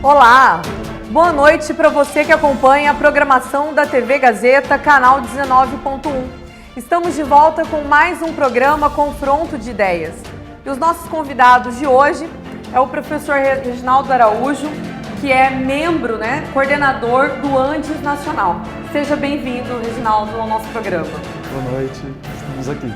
Olá! Boa noite para você que acompanha a programação da TV Gazeta, canal 19.1. Estamos de volta com mais um programa Confronto de Ideias. E os nossos convidados de hoje é o professor Reginaldo Araújo, que é membro, coordenador do Andes Nacional. Seja bem-vindo, Reginaldo, ao nosso programa. Boa noite, estamos aqui.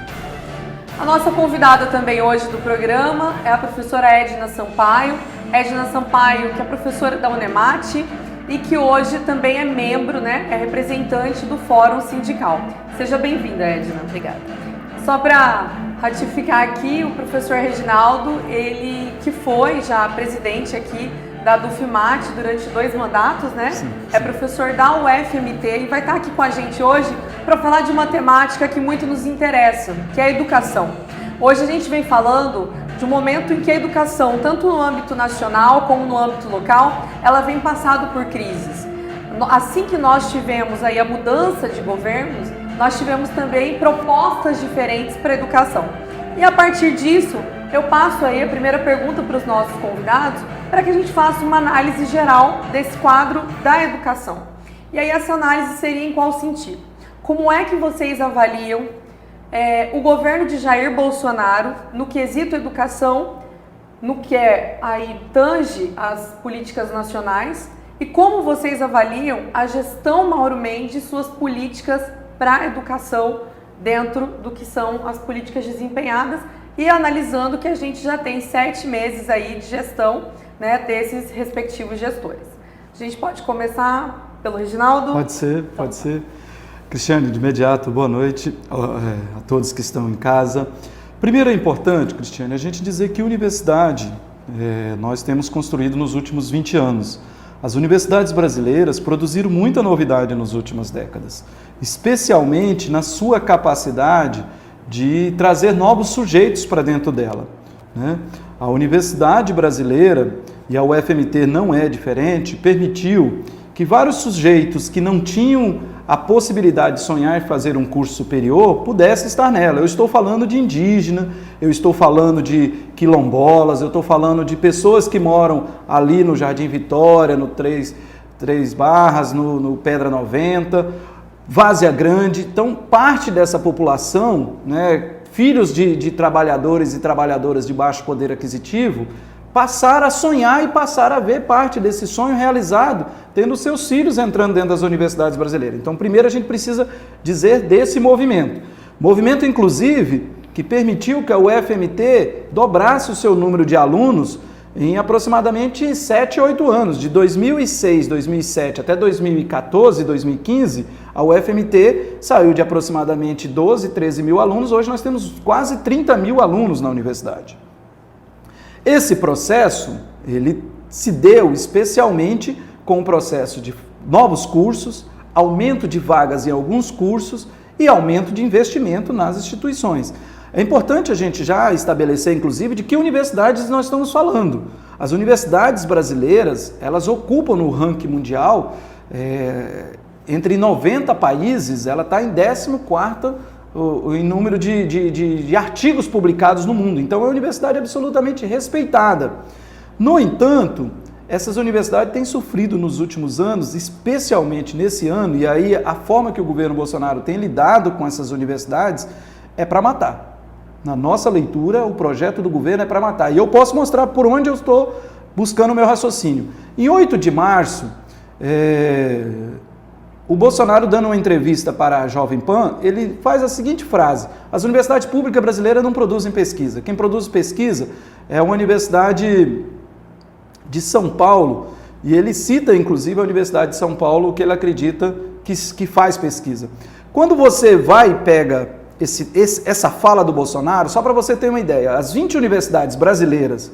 A nossa convidada também hoje do programa é a professora Edna Sampaio. Edna Sampaio, que é professora da Unemate e que hoje também é membro, é representante do Fórum Sindical. Seja bem-vinda, Edna. Obrigada. Só para ratificar aqui, o professor Reginaldo, ele que foi já presidente aqui da Dufmate durante 2 mandatos, Sim. É professor da UFMT e vai estar aqui com a gente hoje para falar de uma temática que muito nos interessa, que é a educação. Hoje a gente vem falando de um momento em que a educação, tanto no âmbito nacional como no âmbito local, ela vem passando por crises. Assim que nós tivemos aí a mudança de governos, nós tivemos também propostas diferentes para a educação. E a partir disso, eu passo aí a primeira pergunta para os nossos convidados, para que a gente faça uma análise geral desse quadro da educação. E aí essa análise seria em qual sentido? Como é que vocês avaliam o governo de Jair Bolsonaro no quesito educação, no que aí tange as políticas nacionais, e como vocês avaliam a gestão Mauro Mendes, suas políticas para a educação dentro do que são as políticas desempenhadas, e analisando que a gente já tem 7 meses aí de gestão, desses respectivos gestores. A gente pode começar pelo Reginaldo? Pode ser. Cristiane, de imediato, boa noite a todos que estão em casa. Primeiro é importante, Cristiane, a gente dizer que universidade nós temos construído nos últimos 20 anos. As universidades brasileiras produziram muita novidade nas últimas décadas, especialmente na sua capacidade de trazer novos sujeitos para dentro dela. A universidade brasileira, e a UFMT não é diferente, permitiu que vários sujeitos que não tinham a possibilidade de sonhar em fazer um curso superior pudessem estar nela. Eu estou falando de indígena, eu estou falando de quilombolas, eu estou falando de pessoas que moram ali no Jardim Vitória, no Três Barras, no Pedra 90, Várzea Grande. Então, parte dessa população, filhos de trabalhadores e trabalhadoras de baixo poder aquisitivo, passaram a sonhar e passaram a ver parte desse sonho realizado, tendo seus filhos entrando dentro das universidades brasileiras. Então, primeiro a gente precisa dizer desse movimento. Movimento, inclusive, que permitiu que a UFMT dobrasse o seu número de alunos em aproximadamente 7 a 8 anos. De 2006, 2007 até 2014, 2015, a UFMT saiu de aproximadamente 12, 13 mil alunos. Hoje nós temos quase 30 mil alunos na universidade. Esse processo, ele se deu especialmente com o processo de novos cursos, aumento de vagas em alguns cursos e aumento de investimento nas instituições. É importante a gente já estabelecer, inclusive, de que universidades nós estamos falando. As universidades brasileiras, elas ocupam no ranking mundial, entre 90 países, ela está em 14º em número de artigos publicados no mundo. Então, é uma universidade absolutamente respeitada. No entanto, essas universidades têm sofrido nos últimos anos, especialmente nesse ano, e aí a forma que o governo Bolsonaro tem lidado com essas universidades é para matar. Na nossa leitura, o projeto do governo é para matar. E eu posso mostrar por onde eu estou buscando o meu raciocínio. Em 8 de março, o Bolsonaro, dando uma entrevista para a Jovem Pan, ele faz a seguinte frase: as universidades públicas brasileiras não produzem pesquisa. Quem produz pesquisa é a Universidade de São Paulo, e ele cita, inclusive, a Universidade de São Paulo, que ele acredita que faz pesquisa. Quando você vai e pega essa fala do Bolsonaro, só para você ter uma ideia, as 20 universidades brasileiras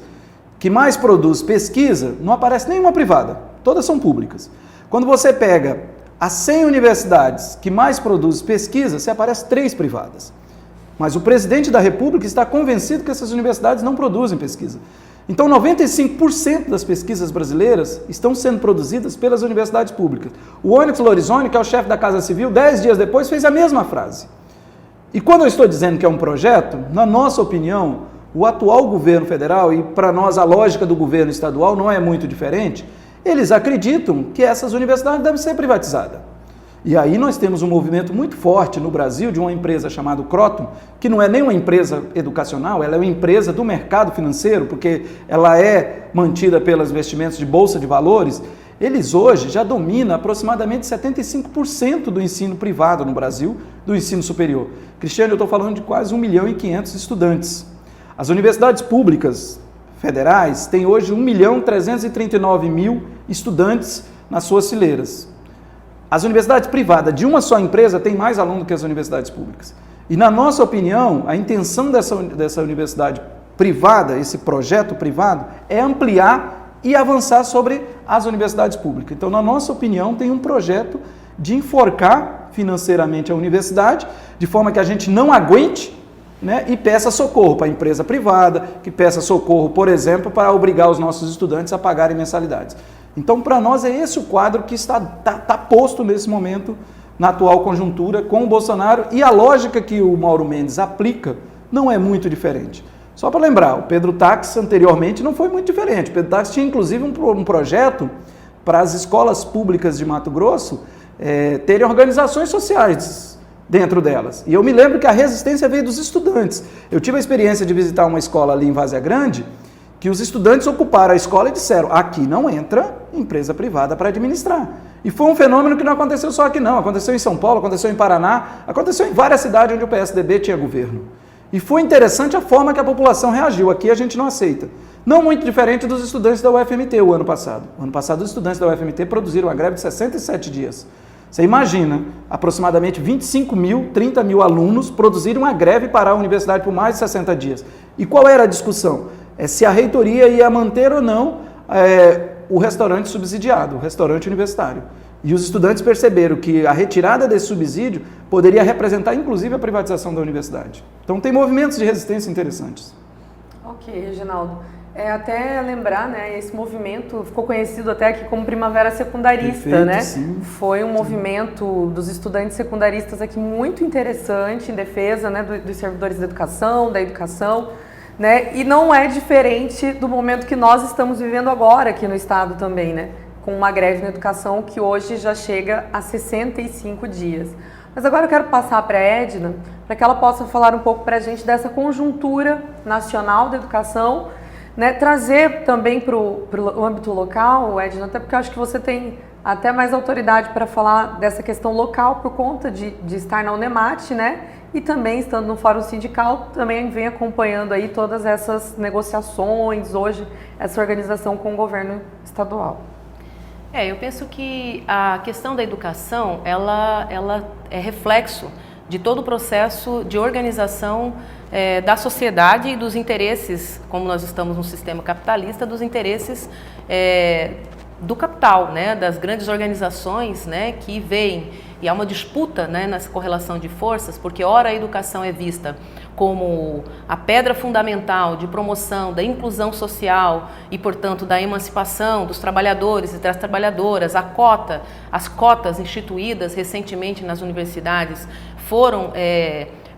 que mais produzem pesquisa, não aparece nenhuma privada, todas são públicas. Quando você pega as 100 universidades que mais produzem pesquisa, se aparece 3 privadas. Mas o presidente da República está convencido que essas universidades não produzem pesquisa. Então, 95% das pesquisas brasileiras estão sendo produzidas pelas universidades públicas. O Onyx Lorenzoni, que é o chefe da Casa Civil, 10 dias depois fez a mesma frase. E quando eu estou dizendo que é um projeto, na nossa opinião, o atual governo federal, e para nós a lógica do governo estadual não é muito diferente, eles acreditam que essas universidades devem ser privatizadas. E aí nós temos um movimento muito forte no Brasil de uma empresa chamada Croton, que não é nem uma empresa educacional, ela é uma empresa do mercado financeiro, porque ela é mantida pelos investimentos de bolsa de valores. Eles hoje já dominam aproximadamente 75% do ensino privado no Brasil, do ensino superior. Cristiano, eu estou falando de quase 1.500.000 estudantes. As universidades públicas federais têm hoje 1.339.000 estudantes nas suas fileiras. As universidades privadas de uma só empresa têm mais alunos do que as universidades públicas. E na nossa opinião, a intenção dessa universidade privada, esse projeto privado, é ampliar e avançar sobre as universidades públicas. Então, na nossa opinião, tem um projeto de enforcar financeiramente a universidade, de forma que a gente não aguente, né, e peça socorro para a empresa privada, que peça socorro, por exemplo, para obrigar os nossos estudantes a pagarem mensalidades. Então, para nós, é esse o quadro que está posto nesse momento, na atual conjuntura, com o Bolsonaro, e a lógica que o Mauro Mendes aplica não é muito diferente. Só para lembrar, o Pedro Tax anteriormente não foi muito diferente. O Pedro Tax tinha inclusive um projeto para as escolas públicas de Mato Grosso terem organizações sociais dentro delas. E eu me lembro que a resistência veio dos estudantes. Eu tive a experiência de visitar uma escola ali em Várzea Grande, que os estudantes ocuparam a escola e disseram: aqui não entra empresa privada para administrar. E foi um fenômeno que não aconteceu só aqui não, aconteceu em São Paulo, aconteceu em Paraná, aconteceu em várias cidades onde o PSDB tinha governo. E foi interessante a forma que a população reagiu. Aqui a gente não aceita. Não muito diferente dos estudantes da UFMT o ano passado. O ano passado os estudantes da UFMT produziram uma greve de 67 dias. Você imagina, aproximadamente 25.000, 30.000 alunos produziram uma greve para a universidade por mais de 60 dias. E qual era a discussão? Se a reitoria ia manter ou não o restaurante subsidiado, o restaurante universitário. E os estudantes perceberam que a retirada desse subsídio poderia representar, inclusive, a privatização da universidade. Então, tem movimentos de resistência interessantes. Ok, Reginaldo. Até lembrar, né, esse movimento ficou conhecido até aqui como Primavera Secundarista, perfeito, né? Sim. Foi um movimento dos estudantes secundaristas aqui muito interessante em defesa, né, dos servidores da educação, né? E não é diferente do momento que nós estamos vivendo agora aqui no estado também, né? Com uma greve na educação que hoje já chega a 65 dias. Mas agora eu quero passar para a Edna, para que ela possa falar um pouco para a gente dessa conjuntura nacional da educação, né? Trazer também para o âmbito local, Edna, até porque eu acho que você tem até mais autoridade para falar dessa questão local por conta de estar na UNEMAT, né? E também, estando no Fórum Sindical, também vem acompanhando aí todas essas negociações, hoje, essa organização com o governo estadual. Eu penso que a questão da educação, ela é reflexo de todo o processo de organização da sociedade e dos interesses, como nós estamos num sistema capitalista, dos interesses do capital, né, das grandes organizações, né, que veem, e há uma disputa, né, nessa correlação de forças, porque ora a educação é vista como a pedra fundamental de promoção da inclusão social e, portanto, da emancipação dos trabalhadores e das trabalhadoras. As cotas instituídas recentemente nas universidades foram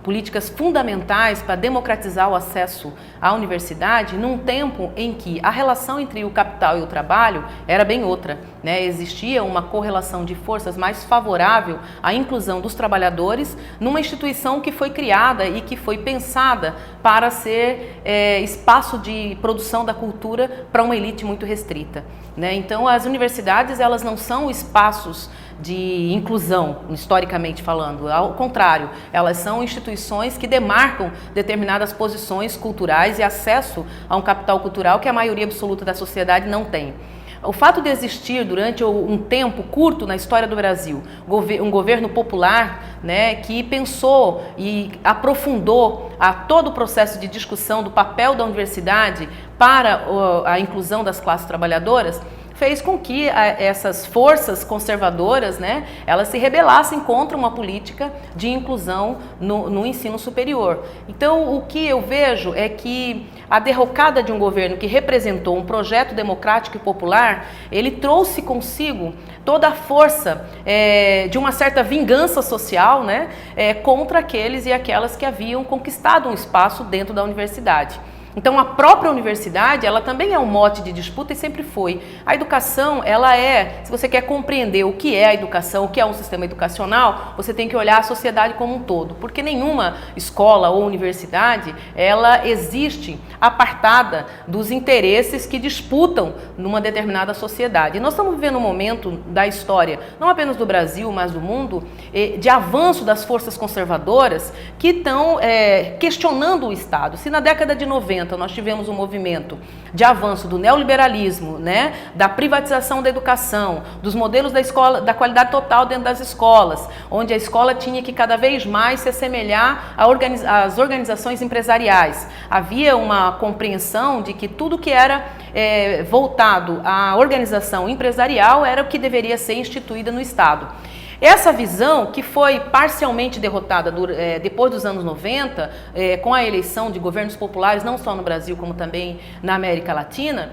políticas fundamentais para democratizar o acesso à universidade, num tempo em que a relação entre o capital e o trabalho era bem outra, né? Existia uma correlação de forças mais favorável à inclusão dos trabalhadores numa instituição que foi criada e que foi pensada para ser espaço de produção da cultura para uma elite muito restrita, né? Então, as universidades, elas não são espaços de inclusão, historicamente falando. Ao contrário, elas são instituições que demarcam determinadas posições culturais e acesso a um capital cultural que a maioria absoluta da sociedade não tem. O fato de existir durante um tempo curto na história do Brasil um governo popular, né, que pensou e aprofundou todo o processo de discussão do papel da universidade para a inclusão das classes trabalhadoras, fez com que essas forças conservadoras, né, elas se rebelassem contra uma política de inclusão no ensino superior. Então, o que eu vejo é que a derrocada de um governo que representou um projeto democrático e popular, ele trouxe consigo toda a força de uma certa vingança social, né, contra aqueles e aquelas que haviam conquistado um espaço dentro da universidade. Então, a própria universidade, ela também é um mote de disputa e sempre foi. A educação, ela se você quer compreender o que é a educação, o que é um sistema educacional, você tem que olhar a sociedade como um todo, porque nenhuma escola ou universidade, ela existe apartada dos interesses que disputam numa determinada sociedade. E nós estamos vivendo um momento da história, não apenas do Brasil, mas do mundo, de avanço das forças conservadoras que estão questionando o Estado. Se na década de 90 nós tivemos um movimento de avanço do neoliberalismo, né, da privatização da educação, dos modelos da escola, da qualidade total dentro das escolas, onde a escola tinha que cada vez mais se assemelhar às organizações empresariais. Havia uma compreensão de que tudo que era voltado à organização empresarial era o que deveria ser instituída no Estado. Essa visão, que foi parcialmente derrotada depois dos anos 90, com a eleição de governos populares, não só no Brasil, como também na América Latina,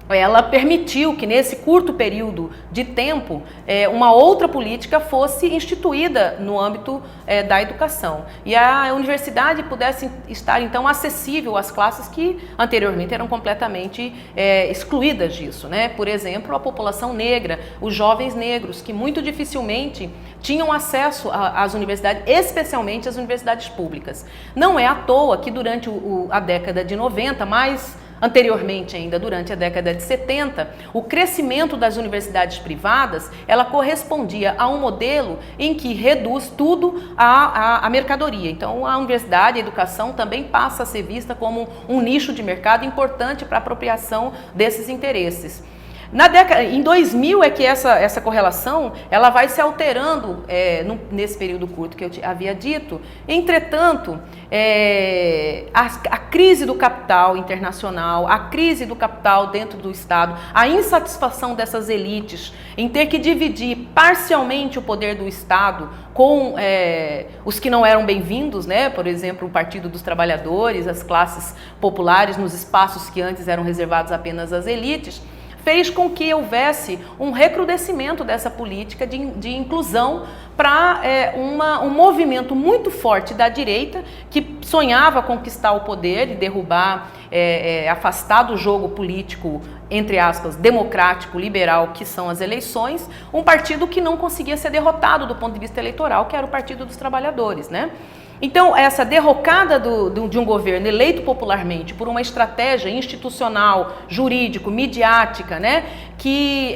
ela permitiu que nesse curto período de tempo uma outra política fosse instituída no âmbito da educação e a universidade pudesse estar então acessível às classes que anteriormente eram completamente excluídas disso, né? Por exemplo, a população negra, os jovens negros que muito dificilmente tinham acesso às universidades, especialmente às universidades públicas. Não é à toa que durante a década de 90, mais anteriormente ainda, durante a década de 70, o crescimento das universidades privadas, ela correspondia a um modelo em que reduz tudo à mercadoria. Então, a universidade, a educação também passa a ser vista como um nicho de mercado importante para a apropriação desses interesses. Em 2000 é que essa correlação ela vai se alterando nesse período curto que eu havia dito. Entretanto, a crise do capital internacional, a crise do capital dentro do Estado, a insatisfação dessas elites em ter que dividir parcialmente o poder do Estado com os que não eram bem-vindos, né? Por exemplo, o Partido dos Trabalhadores, as classes populares nos espaços que antes eram reservados apenas às elites, fez com que houvesse um recrudescimento dessa política de inclusão para um movimento muito forte da direita que sonhava conquistar o poder e derrubar, afastar do jogo político, entre aspas, democrático, liberal, que são as eleições, um partido que não conseguia ser derrotado do ponto de vista eleitoral, que era o Partido dos Trabalhadores, né? Então, essa derrocada de um governo eleito popularmente por uma estratégia institucional, jurídico, midiática, né, que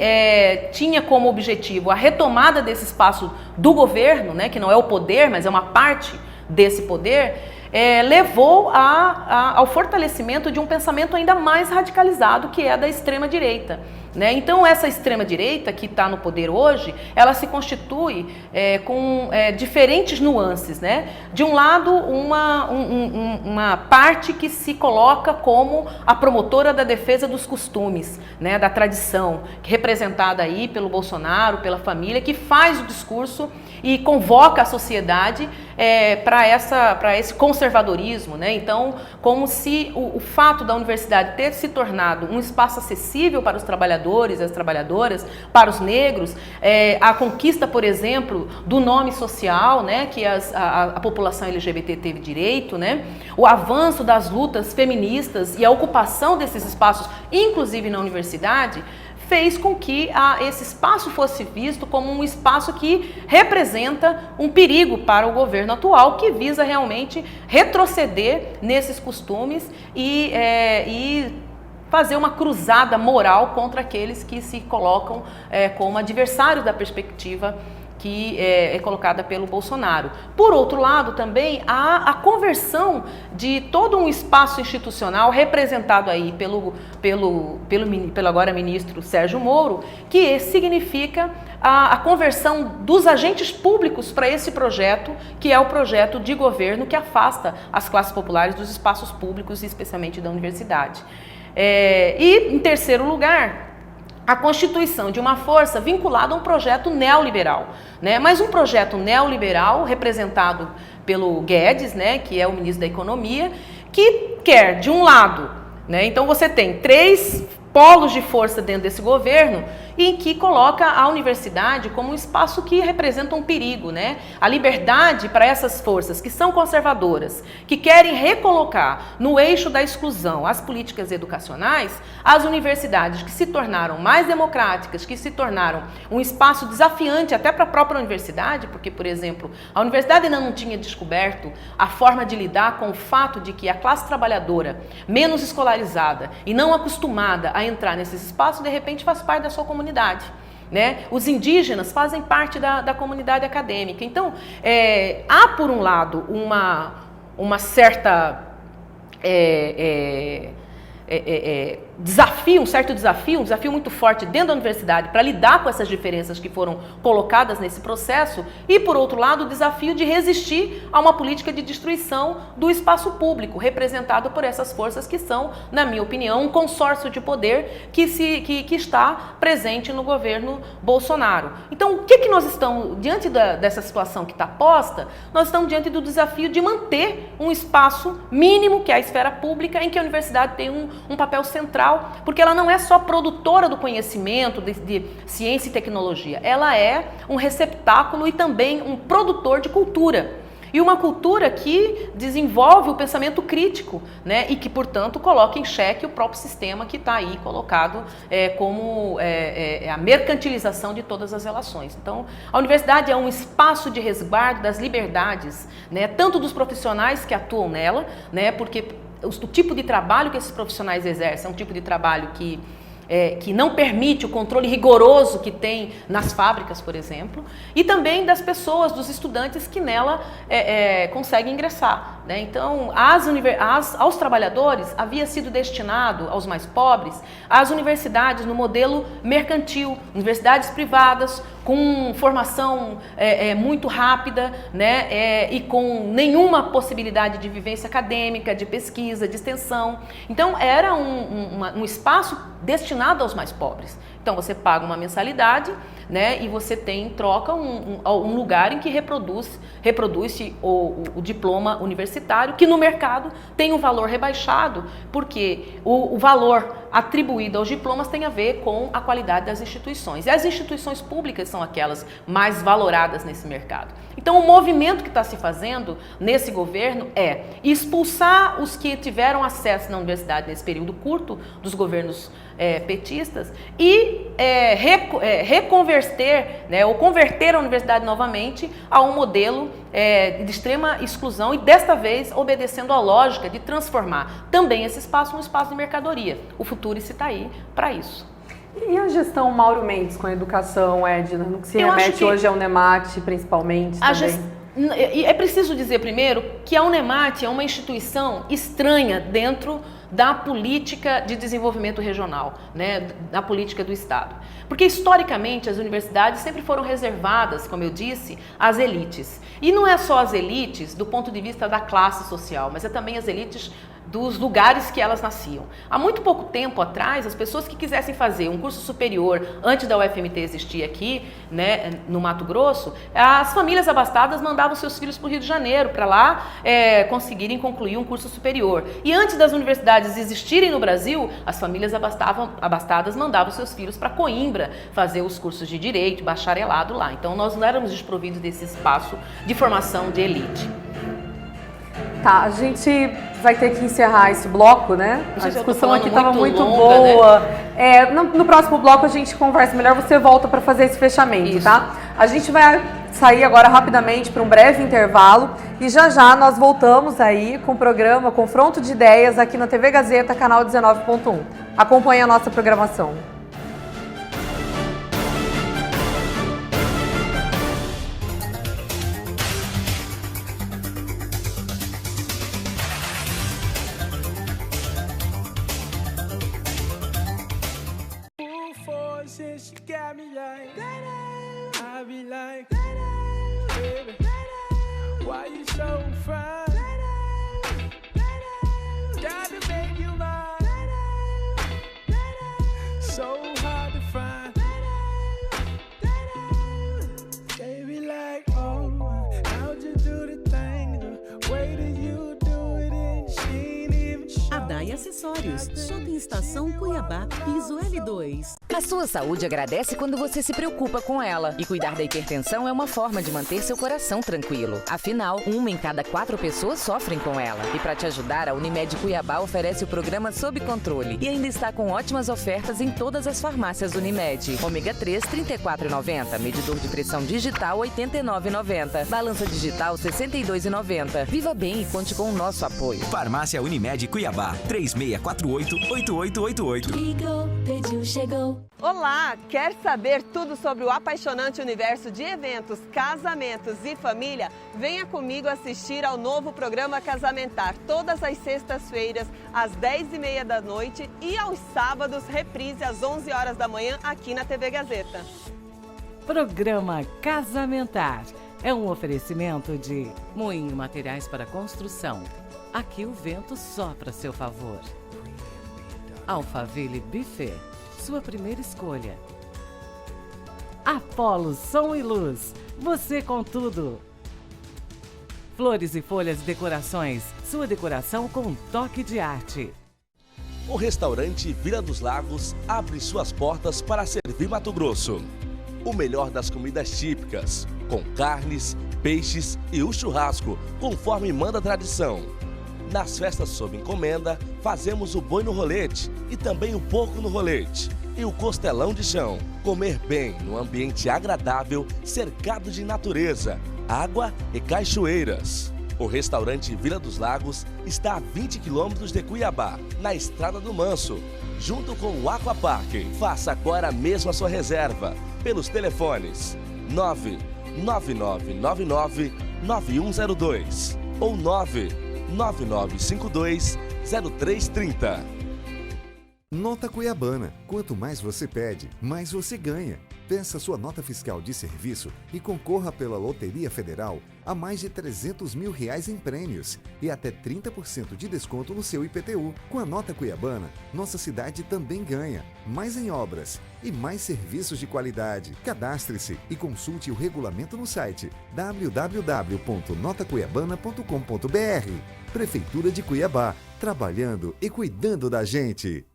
tinha como objetivo a retomada desse espaço do governo, né, que não é o poder, mas é uma parte desse poder, levou ao fortalecimento de um pensamento ainda mais radicalizado, que é da extrema-direita. Né? Então, essa extrema-direita que está no poder hoje, ela se constitui com diferentes nuances. Né? De um lado, uma parte que se coloca como a promotora da defesa dos costumes, né? Da tradição, representada aí pelo Bolsonaro, pela família, que faz o discurso e convoca a sociedade para esse conservadorismo. Né? Então, como se o fato da universidade ter se tornado um espaço acessível para os trabalhadores, as trabalhadoras, para os negros, a conquista, por exemplo, do nome social, né, que a população LGBT teve direito, né, o avanço das lutas feministas e a ocupação desses espaços, inclusive na universidade, fez com que esse espaço fosse visto como um espaço que representa um perigo para o governo atual, que visa realmente retroceder nesses costumes e fazer uma cruzada moral contra aqueles que se colocam como adversários da perspectiva que é colocada pelo Bolsonaro. Por outro lado, também há a conversão de todo um espaço institucional representado aí pelo agora ministro Sérgio Moro, que significa a conversão dos agentes públicos para esse projeto, que é o projeto de governo que afasta as classes populares dos espaços públicos, especialmente da universidade. E, em terceiro lugar, a constituição de uma força vinculada a um projeto neoliberal, né? Mas um projeto neoliberal representado pelo Guedes, né, que é o ministro da Economia, que quer, de um lado, né, então você tem 3 polos de força dentro desse governo em que coloca a universidade como um espaço que representa um perigo, né? A liberdade para essas forças que são conservadoras, que querem recolocar no eixo da exclusão as políticas educacionais, as universidades que se tornaram mais democráticas, que se tornaram um espaço desafiante até para a própria universidade, porque, por exemplo, a universidade ainda não tinha descoberto a forma de lidar com o fato de que a classe trabalhadora, menos escolarizada e não acostumada a entrar nesses espaços, de repente faz parte da sua comunidade. Né? Os indígenas fazem parte da comunidade acadêmica. Então, há, por um lado, uma certa desafio, um desafio muito forte dentro da universidade para lidar com essas diferenças que foram colocadas nesse processo e, por outro lado, o desafio de resistir a uma política de destruição do espaço público, representado por essas forças que são, na minha opinião, um consórcio de poder que está presente no governo Bolsonaro. Então, o que nós estamos, diante dessa situação que está posta, nós estamos diante do desafio de manter um espaço mínimo, que é a esfera pública, em que a universidade tem um papel central, porque ela não é só produtora do conhecimento de ciência e tecnologia, ela é um receptáculo e também um produtor de cultura. E uma cultura que desenvolve o pensamento crítico, né? E que, portanto, coloca em xeque o próprio sistema que está aí colocado como a mercantilização de todas as relações. Então, a universidade é um espaço de resguardo das liberdades, né? Tanto dos profissionais que atuam nela, né? Porque o tipo de trabalho que esses profissionais exercem é um tipo de trabalho que não permite o controle rigoroso que tem nas fábricas, por exemplo, e também das pessoas, dos estudantes que nela conseguem ingressar. Né? Então, aos trabalhadores havia sido destinado, aos mais pobres, as universidades no modelo mercantil, universidades privadas, com formação muito rápida, né? E com nenhuma possibilidade de vivência acadêmica, de pesquisa, de extensão. Então, era um espaço destinado aos mais pobres. Então, você paga uma mensalidade, né? E você tem em troca um lugar em que reproduz-se o diploma universitário, que no mercado tem um valor rebaixado, porque o valor atribuído aos diplomas tem a ver com a qualidade das instituições. E as instituições públicas são aquelas mais valoradas nesse mercado. Então, o movimento que está se fazendo nesse governo é expulsar os que tiveram acesso na universidade nesse período curto dos governos petistas e reconverter, né, ou converter a universidade novamente a um modelo de extrema exclusão e, desta vez, obedecendo à lógica de transformar também esse espaço um espaço de mercadoria. O Futurice está aí para isso. E a gestão Mauro Mendes com a educação, Edna, no que se remete hoje ao Unemate, principalmente, também? É preciso dizer primeiro que a Unemate é uma instituição estranha dentro da política de desenvolvimento regional, né, da política do Estado. Porque, historicamente, as universidades sempre foram reservadas, como eu disse, às elites. E não é só as elites do ponto de vista da classe social, mas é também as elites dos lugares que elas nasciam. Há muito pouco tempo atrás, as pessoas que quisessem fazer um curso superior antes da UFMT existir aqui, né, no Mato Grosso, as famílias abastadas mandavam seus filhos para o Rio de Janeiro para lá conseguirem concluir um curso superior. E antes das universidades existirem no Brasil, as famílias abastadas mandavam seus filhos para Coimbra fazer os cursos de direito, bacharelado lá. Então nós não éramos desprovidos desse espaço de formação de elite. Tá, a gente vai ter que encerrar esse bloco, né? A discussão aqui estava muito longa, boa. Né? No próximo bloco a gente conversa melhor, você volta para fazer esse fechamento, isso. Tá? A gente vai sair agora rapidamente para um breve intervalo e já já nós voltamos aí com o programa Confronto de Ideias aqui na TV Gazeta, canal 19.1. Acompanhe a nossa programação. Since you got me like, I be like, baby, why you so fine? Gotta make you mine. So hard to find. Baby, like, oh, how'd you do the thing? The way that you do it, and she ain't even show. Adai Acessórios, Shopping Estação Cuiabá, piso L2. A sua saúde agradece quando você se preocupa com ela. E cuidar da hipertensão é uma forma de manter seu coração tranquilo. Afinal, 1 em cada 4 pessoas sofrem com ela. E para te ajudar, a Unimed Cuiabá oferece o programa Sob Controle. E ainda está com ótimas ofertas em todas as farmácias Unimed. Ômega 3, R$ 34,90. Medidor de pressão digital, R$ 89,90. Balança digital, R$ 62,90. Viva bem e conte com o nosso apoio. Farmácia Unimed Cuiabá, 3648-8888. Ligou, pediu, chegou. Olá! Quer saber tudo sobre o apaixonante universo de eventos, casamentos e família? Venha comigo assistir ao novo programa Casamentar, todas as sextas-feiras, às 10h30 da noite e aos sábados, reprise às 11 horas da manhã, aqui na TV Gazeta. Programa Casamentar é um oferecimento de Moinho Materiais para Construção. Aqui o vento sopra a seu favor. Alphaville Buffet, sua primeira escolha. Apolo Som e Luz, você com tudo. Flores e Folhas Decorações, sua decoração com um toque de arte. O restaurante Vila dos Lagos abre suas portas para servir Mato Grosso. O melhor das comidas típicas, com carnes, peixes e o churrasco, conforme manda a tradição. Nas festas sob encomenda, fazemos o boi no rolete e também o porco no rolete. E o costelão de chão. Comer bem num ambiente agradável, cercado de natureza, água e cachoeiras. O restaurante Vila dos Lagos está a 20 quilômetros de Cuiabá, na Estrada do Manso, junto com o Aquapark. Faça agora mesmo a sua reserva pelos telefones 99999-9102 ou 99952-0330. Nota Cuiabana. Quanto mais você pede, mais você ganha. Peça sua nota fiscal de serviço e concorra pela Loteria Federal a mais de R$300 mil em prêmios e até 30% de desconto no seu IPTU. Com a Nota Cuiabana, nossa cidade também ganha. Mais em obras e mais serviços de qualidade. Cadastre-se e consulte o regulamento no site www.notacuiabana.com.br. Prefeitura de Cuiabá, trabalhando e cuidando da gente.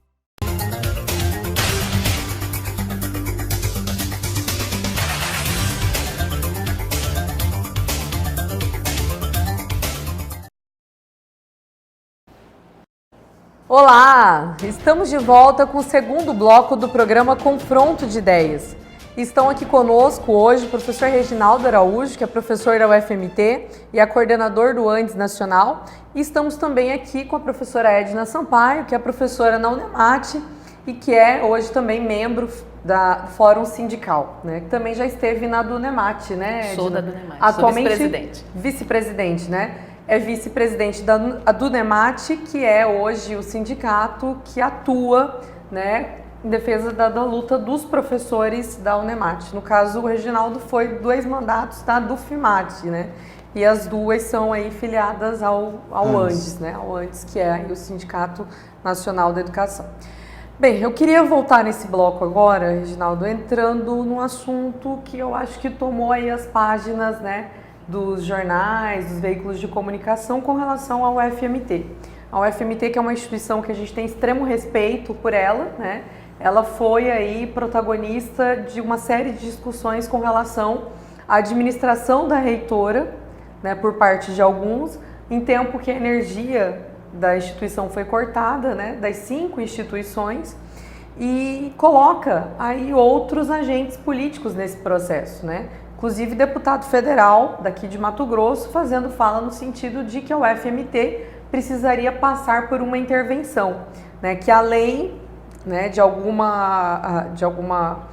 Olá! Estamos de volta com o segundo bloco do programa Confronto de Ideias. Estão aqui conosco hoje o professor Reginaldo Araújo, que é professor da UFMT e é coordenador do Andes Nacional. E estamos também aqui com a professora Edna Sampaio, que é professora na Unemate e que é hoje também membro do Fórum Sindical, né? Que também já esteve na do Unemate, né, Edna? Sou da do Unemate, atualmente sou vice-presidente. Vice-presidente, né? É vice-presidente da Unemate, que é hoje o sindicato que atua, né, em defesa da luta dos professores da Unemate. No caso, o Reginaldo foi 2 mandatos da Dufimate, né? E as duas são aí filiadas ao Andes, né? Ao Andes, que é aí o Sindicato Nacional da Educação. Bem, eu queria voltar nesse bloco agora, Reginaldo, entrando num assunto que eu acho que tomou aí as páginas, né, dos jornais, dos veículos de comunicação com relação ao UFMT. A UFMT, que é uma instituição que a gente tem extremo respeito por ela, né? Ela foi aí protagonista de uma série de discussões com relação à administração da reitora, né, por parte de alguns, em tempo que a energia da instituição foi cortada, né, das 5 instituições, e coloca aí outros agentes políticos nesse processo, né? Inclusive deputado federal daqui de Mato Grosso fazendo fala no sentido de que a UFMT precisaria passar por uma intervenção, né, que além, né, de alguma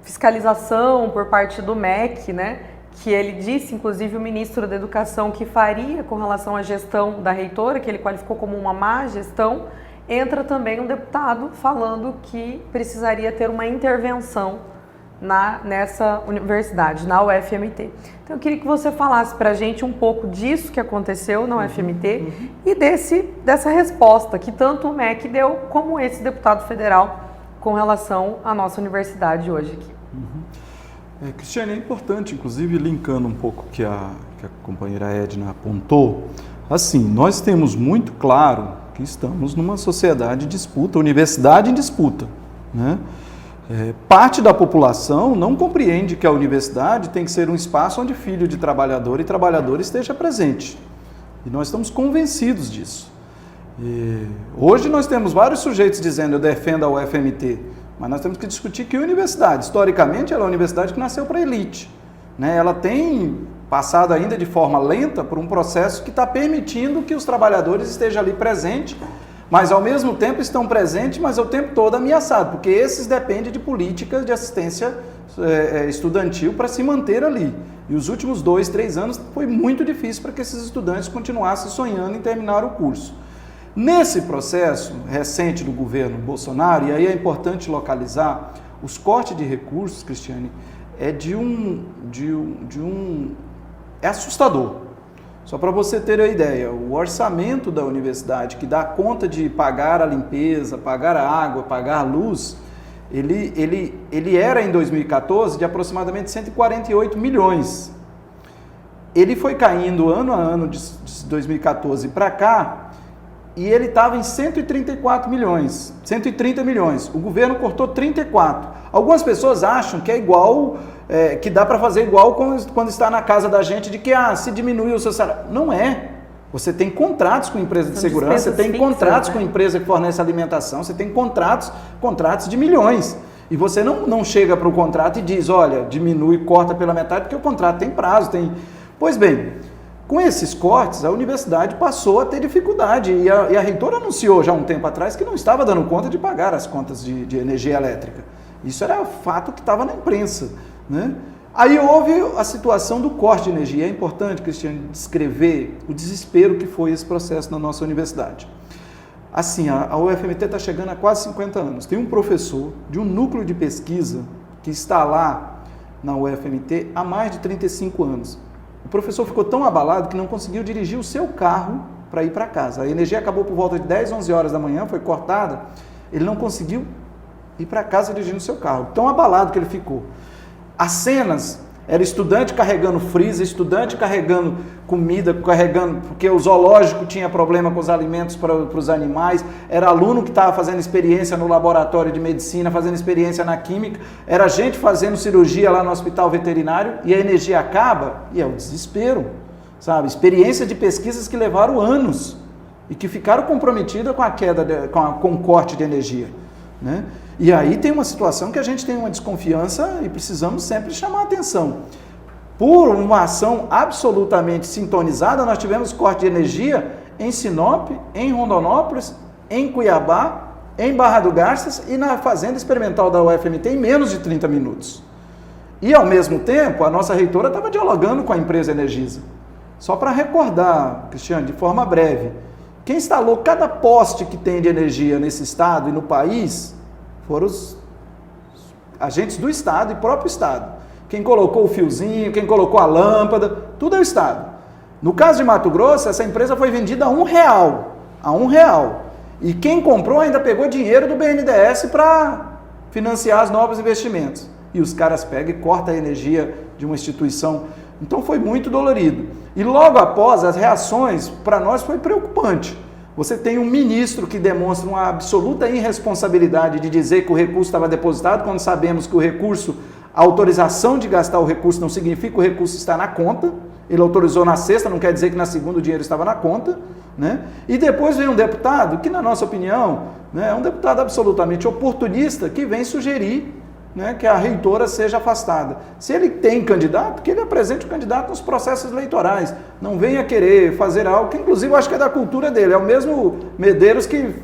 fiscalização por parte do MEC, né, que ele disse, inclusive o ministro da Educação, que faria com relação à gestão da reitora, que ele qualificou como uma má gestão, entra também um deputado falando que precisaria ter uma intervenção nessa universidade, na UFMT. Então eu queria que você falasse para a gente um pouco disso que aconteceu na UFMT e dessa resposta que tanto o MEC deu como esse deputado federal com relação à nossa universidade hoje aqui. Cristiane, é importante, inclusive, linkando um pouco o que a companheira Edna apontou, assim, nós temos muito claro que estamos numa sociedade em disputa, universidade em disputa, né? Parte da população não compreende que a universidade tem que ser um espaço onde filho de trabalhador e trabalhador esteja presente. E nós estamos convencidos disso. Hoje nós temos vários sujeitos dizendo eu defendo a UFMT, mas nós temos que discutir que a universidade, historicamente, ela é uma universidade que nasceu para a elite, né? Ela tem passado ainda de forma lenta por um processo que está permitindo que os trabalhadores estejam ali presentes, mas ao mesmo tempo estão presentes, mas o tempo todo ameaçados, porque esses dependem de políticas de assistência estudantil para se manter ali. E os últimos 2, 3 anos foi muito difícil para que esses estudantes continuassem sonhando em terminar o curso. Nesse processo recente do governo Bolsonaro, e aí é importante localizar, os cortes de recursos, Cristiane, é assustador. Só para você ter a ideia, o orçamento da universidade, que dá conta de pagar a limpeza, pagar a água, pagar a luz, ele era em 2014 de aproximadamente 148 milhões. Ele foi caindo ano a ano de 2014 para cá e ele estava em 134 milhões, 130 milhões. O governo cortou 34. Algumas pessoas acham que é igual, que dá para fazer igual quando está na casa da gente, de que se diminui o seu salário. Não é. Você tem contratos com empresa de segurança, você tem contratos com empresa que fornece alimentação, você tem contratos de milhões. E você não chega para o contrato e diz, olha, diminui, corta pela metade, porque o contrato tem prazo, tem... Pois bem, com esses cortes, a universidade passou a ter dificuldade. E a reitora anunciou já um tempo atrás que não estava dando conta de pagar as contas de energia elétrica. Isso era fato que estava na imprensa, né? Aí houve a situação do corte de energia. É importante, Cristiane, descrever o desespero que foi esse processo na nossa universidade. Assim, a UFMT está chegando a quase 50 anos. Tem um professor de um núcleo de pesquisa que está lá na UFMT há mais de 35 anos. O professor ficou tão abalado que não conseguiu dirigir o seu carro para ir para casa. A energia acabou por volta de 10, 11 horas da manhã, foi cortada. Ele não conseguiu ir para casa dirigindo o seu carro. Tão abalado que ele ficou. As cenas, era estudante carregando freezer, estudante carregando comida, porque o zoológico tinha problema com os alimentos para os animais, era aluno que estava fazendo experiência no laboratório de medicina, fazendo experiência na química, era gente fazendo cirurgia lá no hospital veterinário e a energia acaba e é o desespero, sabe? Experiência de pesquisas que levaram anos e que ficaram comprometidas com a queda, com o corte de energia, né? E aí tem uma situação que a gente tem uma desconfiança e precisamos sempre chamar a atenção. Por uma ação absolutamente sintonizada, nós tivemos corte de energia em Sinop, em Rondonópolis, em Cuiabá, em Barra do Garças e na fazenda experimental da UFMT em menos de 30 minutos. E ao mesmo tempo, a nossa reitora estava dialogando com a empresa Energisa. Só para recordar, Cristiane, de forma breve, quem instalou cada poste que tem de energia nesse estado e no país foram os agentes do Estado e próprio Estado. Quem colocou o fiozinho, quem colocou a lâmpada, tudo é o Estado. No caso de Mato Grosso, essa empresa foi vendida a R$1. E quem comprou ainda pegou dinheiro do BNDES para financiar os novos investimentos. E os caras pegam e cortam a energia de uma instituição. Então foi muito dolorido. E logo após, as reações, para nós, foi preocupante. Você tem um ministro que demonstra uma absoluta irresponsabilidade de dizer que o recurso estava depositado, quando sabemos que o recurso, a autorização de gastar o recurso não significa que o recurso está na conta. Ele autorizou na sexta, não quer dizer que na segunda o dinheiro estava na conta, né? E depois vem um deputado que, na nossa opinião, né, é um deputado absolutamente oportunista que vem sugerir, né, que a reitora seja afastada. Se ele tem candidato, que ele apresente o candidato nos processos eleitorais. Não venha querer fazer algo que, inclusive, eu acho que é da cultura dele. É o mesmo Medeiros que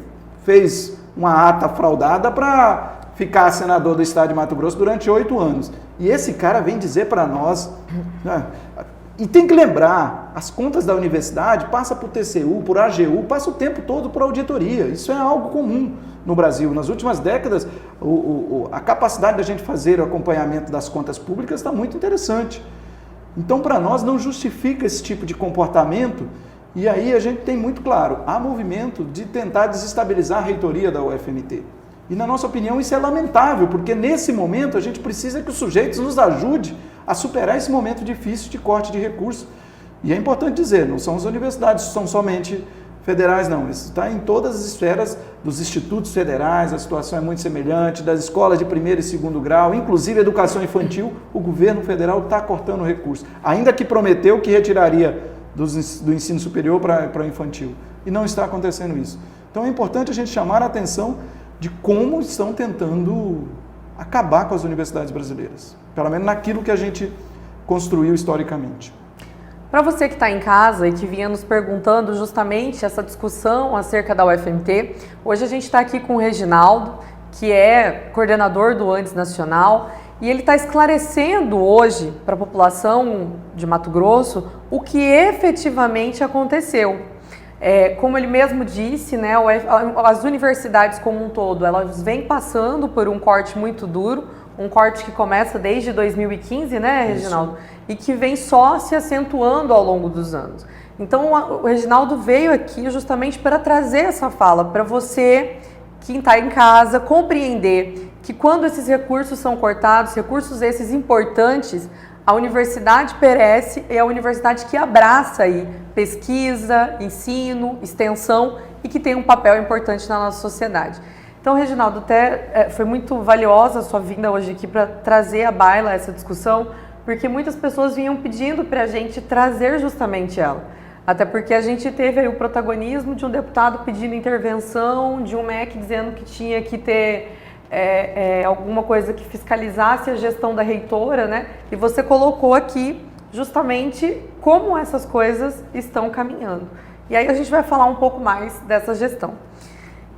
fez uma ata fraudada para ficar senador do estado de Mato Grosso durante 8 anos. E esse cara vem dizer para nós... Né, e tem que lembrar, as contas da universidade passam por TCU, por AGU, passa o tempo todo por auditoria. Isso é algo comum no Brasil. Nas últimas décadas, a capacidade da gente fazer o acompanhamento das contas públicas está muito interessante. Então, para nós, não justifica esse tipo de comportamento. E aí a gente tem muito claro, há movimento de tentar desestabilizar a reitoria da UFMT. E, na nossa opinião, isso é lamentável, porque nesse momento a gente precisa que os sujeitos nos ajudem a superar esse momento difícil de corte de recursos. E é importante dizer, não são as universidades, são somente Federais não, isso está em todas as esferas dos institutos federais, a situação é muito semelhante, das escolas de primeiro e segundo grau, inclusive educação infantil, o governo federal está cortando recursos, ainda que prometeu que retiraria do ensino superior para o infantil, e não está acontecendo isso. Então é importante a gente chamar a atenção de como estão tentando acabar com as universidades brasileiras, pelo menos naquilo que a gente construiu historicamente. Para você que está em casa e que vinha nos perguntando justamente essa discussão acerca da UFMT, hoje a gente está aqui com o Reginaldo, que é coordenador do Andes Nacional, e ele está esclarecendo hoje para a população de Mato Grosso o que efetivamente aconteceu. Como ele mesmo disse, né, as universidades como um todo, elas vêm passando por um corte muito duro, um corte que começa desde 2015, né, Reginaldo? Isso. E que vem só se acentuando ao longo dos anos. Então, o Reginaldo veio aqui justamente para trazer essa fala, para você que está em casa compreender que quando esses recursos são cortados, recursos esses importantes, a universidade perece, é a universidade que abraça aí pesquisa, ensino, extensão e que tem um papel importante na nossa sociedade. Então, Reginaldo, até foi muito valiosa a sua vinda hoje aqui para trazer à baila essa discussão, porque muitas pessoas vinham pedindo para a gente trazer justamente ela. Até porque a gente teve aí o protagonismo de um deputado pedindo intervenção, de um MEC dizendo que tinha que ter alguma coisa que fiscalizasse a gestão da reitora, né? E você colocou aqui justamente como essas coisas estão caminhando. E aí a gente vai falar um pouco mais dessa gestão.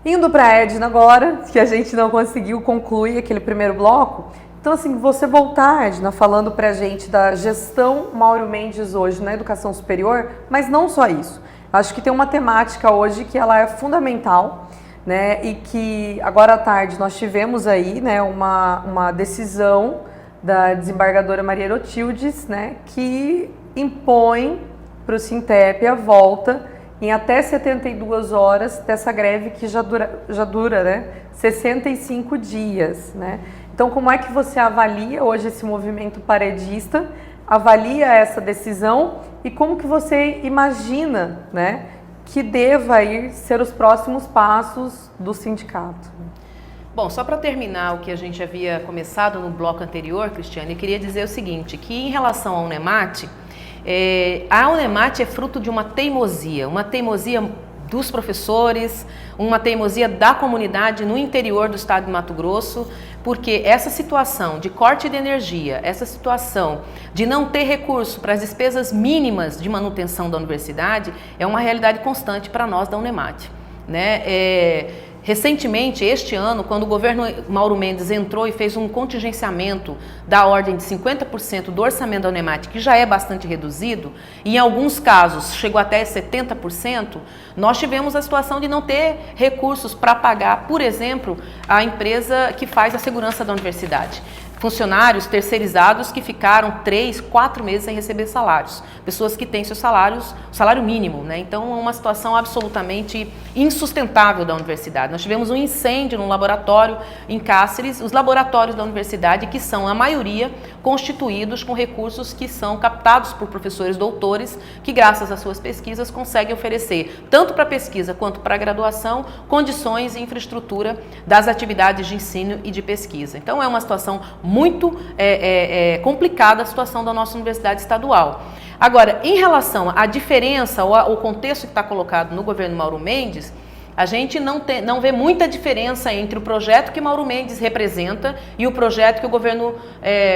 Indo para a Edna agora, que a gente não conseguiu concluir aquele primeiro bloco. Então, assim, você voltar, Edna, falando para a gente da gestão Mauro Mendes hoje na educação superior, mas não só isso. Acho que tem uma temática hoje que ela é fundamental, né, e que agora à tarde nós tivemos aí, né, uma decisão da desembargadora Maria Erotildes, né, que impõe para o Sintep a volta em até 72 horas dessa greve que já dura, né, 65 dias, né? Então, como é que você avalia hoje esse movimento paredista, avalia essa decisão e como que você imagina, né, que deva ser os próximos passos do sindicato? Bom, só para terminar o que a gente havia começado no bloco anterior, Cristiane, eu queria dizer o seguinte, que em relação ao UNEMAT, a UNEMAT é fruto de uma teimosia dos professores, uma teimosia da comunidade no interior do estado de Mato Grosso, porque essa situação de corte de energia, essa situação de não ter recurso para as despesas mínimas de manutenção da universidade é uma realidade constante para nós da UNEMAT, né? Recentemente, este ano, quando o governo Mauro Mendes entrou e fez um contingenciamento da ordem de 50% do orçamento da UNEMAT, que já é bastante reduzido, e em alguns casos chegou até 70%, nós tivemos a situação de não ter recursos para pagar, por exemplo, a empresa que faz a segurança da universidade. Funcionários terceirizados que ficaram 3, 4 meses sem receber salários. Pessoas que têm seus salários, o salário mínimo, né? Então é uma situação absolutamente insustentável da universidade. Nós tivemos um incêndio num laboratório em Cáceres, os laboratórios da universidade, que são, a maioria, constituídos com recursos que são captados por professores doutores, que graças às suas pesquisas conseguem oferecer, tanto para pesquisa quanto para graduação, condições e infraestrutura das atividades de ensino e de pesquisa. Então é uma situação muito complicada a situação da nossa universidade estadual. Agora, em relação à diferença ou ao contexto que está colocado no governo Mauro Mendes, a gente não vê muita diferença entre o projeto que Mauro Mendes representa e o projeto que o governo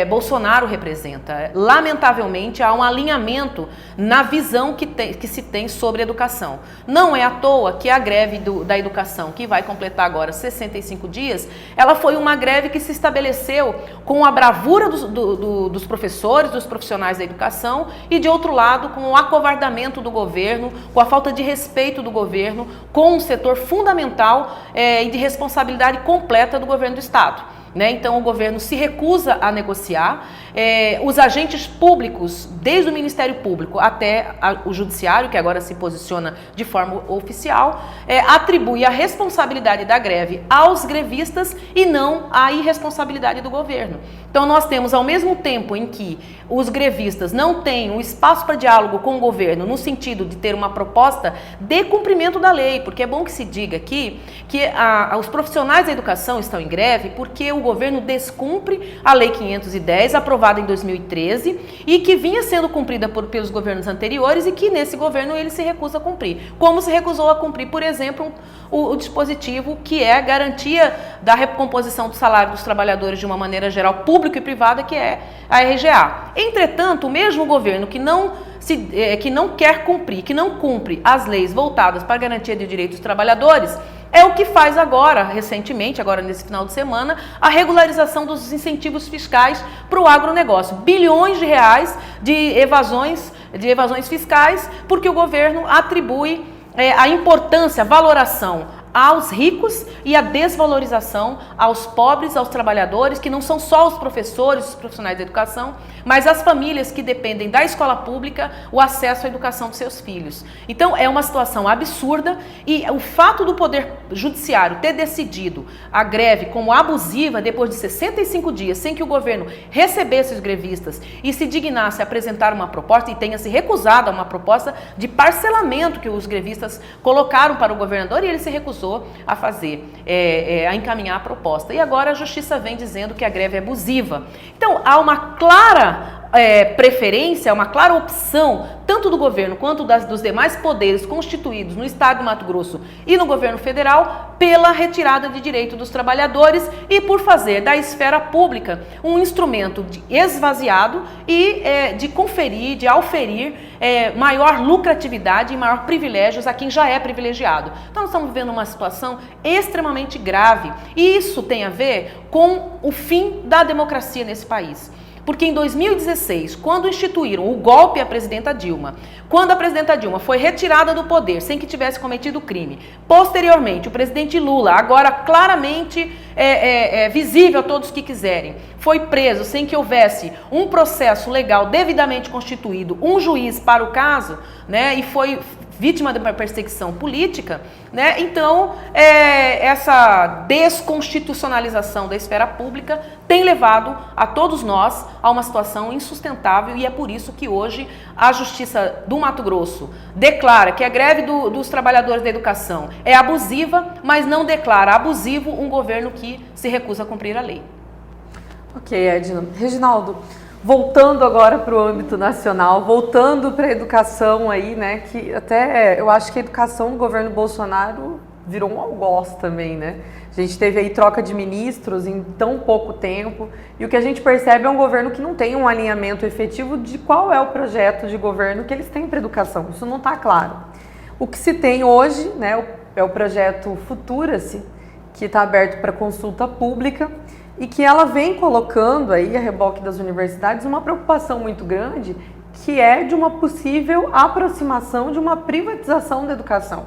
Bolsonaro representa. Lamentavelmente, há um alinhamento na visão que se tem sobre educação. Não é à toa que a greve da educação, que vai completar agora 65 dias, ela foi uma greve que se estabeleceu com a bravura dos professores, dos profissionais da educação e, de outro lado, com o acovardamento do governo, com a falta de respeito do governo, com o setor fundamental e de responsabilidade completa do governo do estado. Né? Então o governo se recusa a negociar, os agentes públicos, desde o Ministério Público até o Judiciário, que agora se posiciona de forma oficial, atribui a responsabilidade da greve aos grevistas e não a irresponsabilidade do governo. Então nós temos, ao mesmo tempo em que os grevistas não têm um espaço para diálogo com o governo, no sentido de ter uma proposta de cumprimento da lei, porque é bom que se diga aqui que os profissionais da educação estão em greve porque o governo descumpre a Lei 510, aprovada em 2013, e que vinha sendo cumprida pelos governos anteriores e que nesse governo ele se recusa a cumprir. Como se recusou a cumprir, por exemplo, o dispositivo que é a garantia da recomposição do salário dos trabalhadores de uma maneira geral, público e privada, que é a RGA. Entretanto, o mesmo governo que não quer cumprir, que não cumpre as leis voltadas para a garantia de direitos dos trabalhadores, é o que faz agora, recentemente, agora nesse final de semana, a regularização dos incentivos fiscais para o agronegócio. Bilhões de reais de evasões fiscais, porque o governo atribui a importância, a valoração aos ricos e a desvalorização aos pobres, aos trabalhadores, que não são só os professores, os profissionais da educação, mas as famílias que dependem da escola pública, o acesso à educação dos seus filhos. Então é uma situação absurda e o fato do Poder Judiciário ter decidido a greve como abusiva depois de 65 dias, sem que o governo recebesse os grevistas e se dignasse a apresentar uma proposta e tenha se recusado a uma proposta de parcelamento que os grevistas colocaram para o governador, e ele se recusou a fazer, a encaminhar a proposta. E agora a Justiça vem dizendo que a greve é abusiva. Então há uma clara preferência, uma clara opção, tanto do governo quanto dos demais poderes constituídos no estado de Mato Grosso e no governo federal, pela retirada de direito dos trabalhadores e por fazer da esfera pública um instrumento esvaziado e de conferir, de auferir maior lucratividade e maior privilégios a quem já é privilegiado. Então nós estamos vivendo uma situação extremamente grave e isso tem a ver com o fim da democracia nesse país. Porque em 2016, quando instituíram o golpe à presidenta Dilma, quando a presidenta Dilma foi retirada do poder sem que tivesse cometido crime, posteriormente o presidente Lula, agora claramente visível a todos que quiserem, foi preso sem que houvesse um processo legal devidamente constituído, um juiz para o caso, né, e foi vítima de uma perseguição política, né? Então, essa desconstitucionalização da esfera pública tem levado a todos nós a uma situação insustentável e é por isso que hoje a Justiça do Mato Grosso declara que a greve dos trabalhadores da educação é abusiva, mas não declara abusivo um governo que se recusa a cumprir a lei. Ok, Edna. Reginaldo, voltando agora para o âmbito nacional, voltando para a educação aí, né, que até eu acho que a educação no governo Bolsonaro virou um algoz também, né? A gente teve aí troca de ministros em tão pouco tempo e o que a gente percebe é um governo que não tem um alinhamento efetivo de qual é o projeto de governo que eles têm para a educação. Isso não está claro. O que se tem hoje, né, é o projeto Futura-se, que está aberto para consulta pública, e que ela vem colocando aí, a reboque das universidades, uma preocupação muito grande, que é de uma possível aproximação de uma privatização da educação,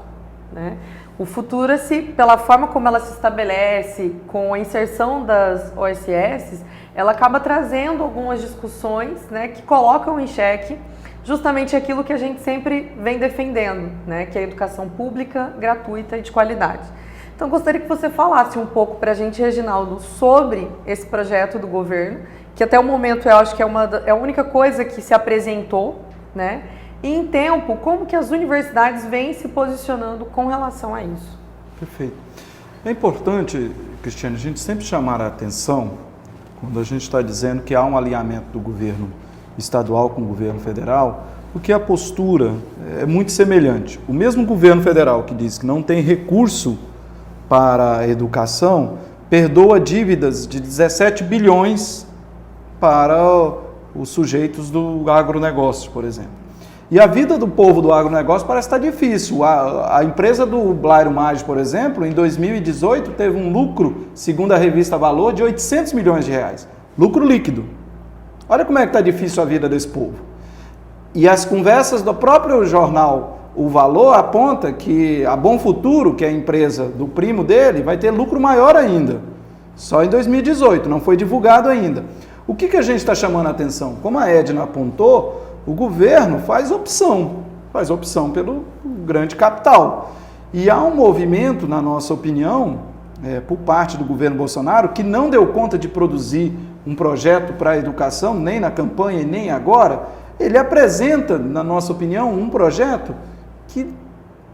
né? O Futura-se, pela forma como ela se estabelece, com a inserção das OSS, ela acaba trazendo algumas discussões, né, que colocam em xeque justamente aquilo que a gente sempre vem defendendo, né, que é a educação pública, gratuita e de qualidade. Então, gostaria que você falasse um pouco para a gente, Reginaldo, sobre esse projeto do governo, que até o momento eu acho que é a única coisa que se apresentou, né? E em tempo, como que as universidades vêm se posicionando com relação a isso? Perfeito. É importante, Cristiane, a gente sempre chamar a atenção quando a gente está dizendo que há um alinhamento do governo estadual com o governo federal, porque a postura é muito semelhante. O mesmo governo federal que diz que não tem recurso para a educação, perdoa dívidas de 17 bilhões para os sujeitos do agronegócio, por exemplo. E a vida do povo do agronegócio parece estar difícil. A empresa do Blairo Maggi, por exemplo, em 2018 teve um lucro, segundo a revista Valor, de 800 milhões de reais. Lucro líquido. Olha como é que está difícil a vida desse povo. E as conversas do próprio jornal O Valor aponta que a Bom Futuro, que é a empresa do primo dele, vai ter lucro maior ainda. Só em 2018, não foi divulgado ainda. O que a gente está chamando a atenção? Como a Edna apontou, o governo faz opção pelo grande capital. E há um movimento, na nossa opinião, por parte do governo Bolsonaro, que não deu conta de produzir um projeto para a educação, nem na campanha e nem agora. Ele apresenta, na nossa opinião, um projeto que,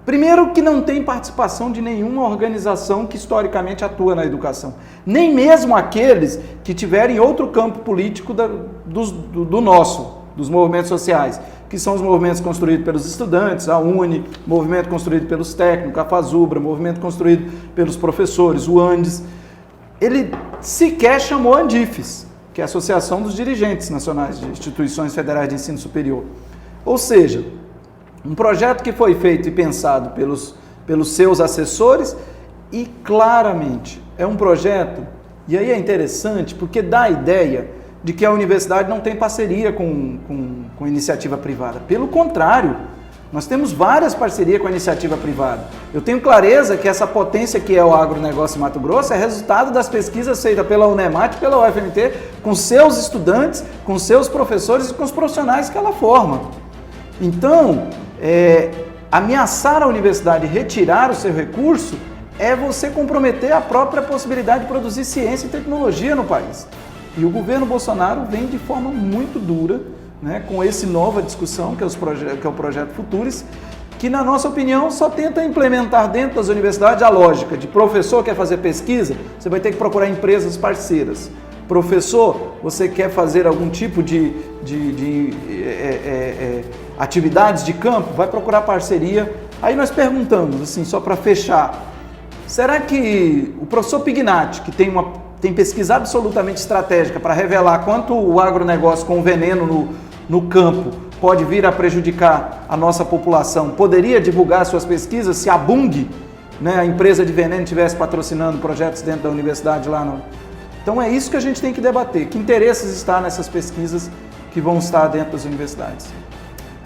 primeiro, que não tem participação de nenhuma organização que historicamente atua na educação. Nem mesmo aqueles que tiverem outro campo político do nosso, dos movimentos sociais, que são os movimentos construídos pelos estudantes, a UNE, movimento construído pelos técnicos, a FASUBRA, movimento construído pelos professores, o ANDES. Ele sequer chamou a Andifes, que é a Associação dos Dirigentes Nacionais de Instituições Federais de Ensino Superior. Ou seja, um projeto que foi feito e pensado pelos seus assessores e claramente é um projeto, e aí é interessante porque dá a ideia de que a universidade não tem parceria com iniciativa privada. Pelo contrário, nós temos várias parcerias com a iniciativa privada. Eu tenho clareza que essa potência que é o agronegócio em Mato Grosso é resultado das pesquisas feitas pela UNEMAT e pela UFMT com seus estudantes, com seus professores e com os profissionais que ela forma. Então, ameaçar a universidade e retirar o seu recurso é você comprometer a própria possibilidade de produzir ciência e tecnologia no país. E o governo Bolsonaro vem de forma muito dura, né, com essa nova discussão, que é o Projeto Futuris, que, na nossa opinião, só tenta implementar dentro das universidades a lógica de professor quer fazer pesquisa, você vai ter que procurar empresas parceiras. Professor, você quer fazer algum tipo de atividades de campo, vai procurar parceria. Aí nós perguntamos, assim, só para fechar, será que o professor Pignatti, que tem pesquisa absolutamente estratégica para revelar quanto o agronegócio com veneno no campo pode vir a prejudicar a nossa população, poderia divulgar suas pesquisas se a Bung, né, a empresa de veneno, estivesse patrocinando projetos dentro da universidade lá no... Então é isso que a gente tem que debater. Que interesses está nessas pesquisas que vão estar dentro das universidades?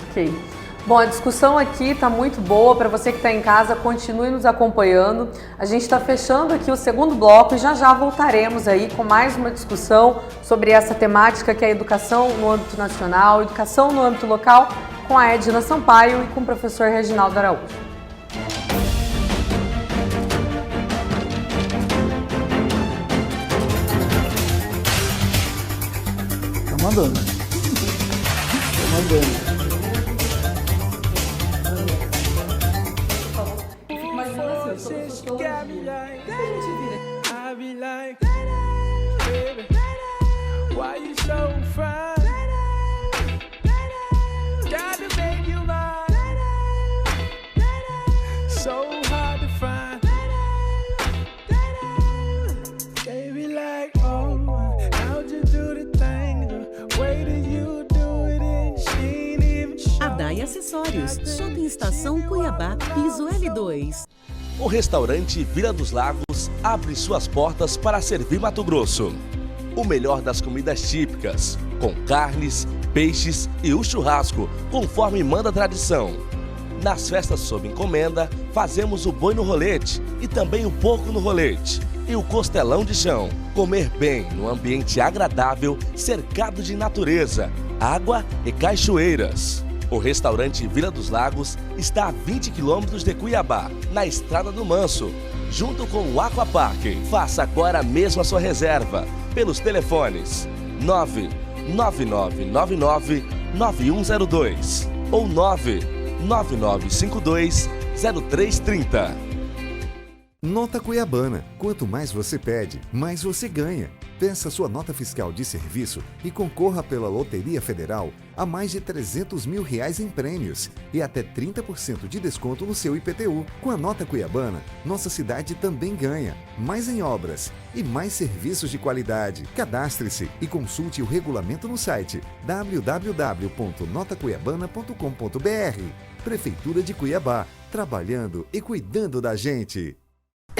Ok. Bom, a discussão aqui está muito boa. Para você que está em casa, continue nos acompanhando. A gente está fechando aqui o segundo bloco e já voltaremos aí com mais uma discussão sobre essa temática que é a educação no âmbito nacional, educação no âmbito local, com a Edna Sampaio e com o professor Reginaldo Araújo. Tá mandando. Tá mandando. Why you so fine? Gotta make you mine. So hard to find. Baby, like, oh, how'd you do the thing? The way that you do it and she ain't even sure. Adai Acessórios, Shopping Estação Cuiabá, piso L2. O restaurante Vila dos Lagos abre suas portas para servir Mato Grosso. O melhor das comidas típicas, com carnes, peixes e o churrasco, conforme manda a tradição. Nas festas sob encomenda, fazemos o boi no rolete e também o porco no rolete. E o costelão de chão. Comer bem num ambiente agradável, cercado de natureza, água e cachoeiras. O restaurante Vila dos Lagos está a 20 quilômetros de Cuiabá, na Estrada do Manso, junto com o Aquapark. Faça agora mesmo a sua reserva pelos telefones 99999-9102 ou 99952-0330. Nota Cuiabana. Quanto mais você pede, mais você ganha. Peça sua nota fiscal de serviço e concorra pela Loteria Federal a mais de R$300 mil em prêmios e até 30% de desconto no seu IPTU. Com a Nota Cuiabana, nossa cidade também ganha. Mais em obras e mais serviços de qualidade. Cadastre-se e consulte o regulamento no site www.notacuiabana.com.br. Prefeitura de Cuiabá, trabalhando e cuidando da gente.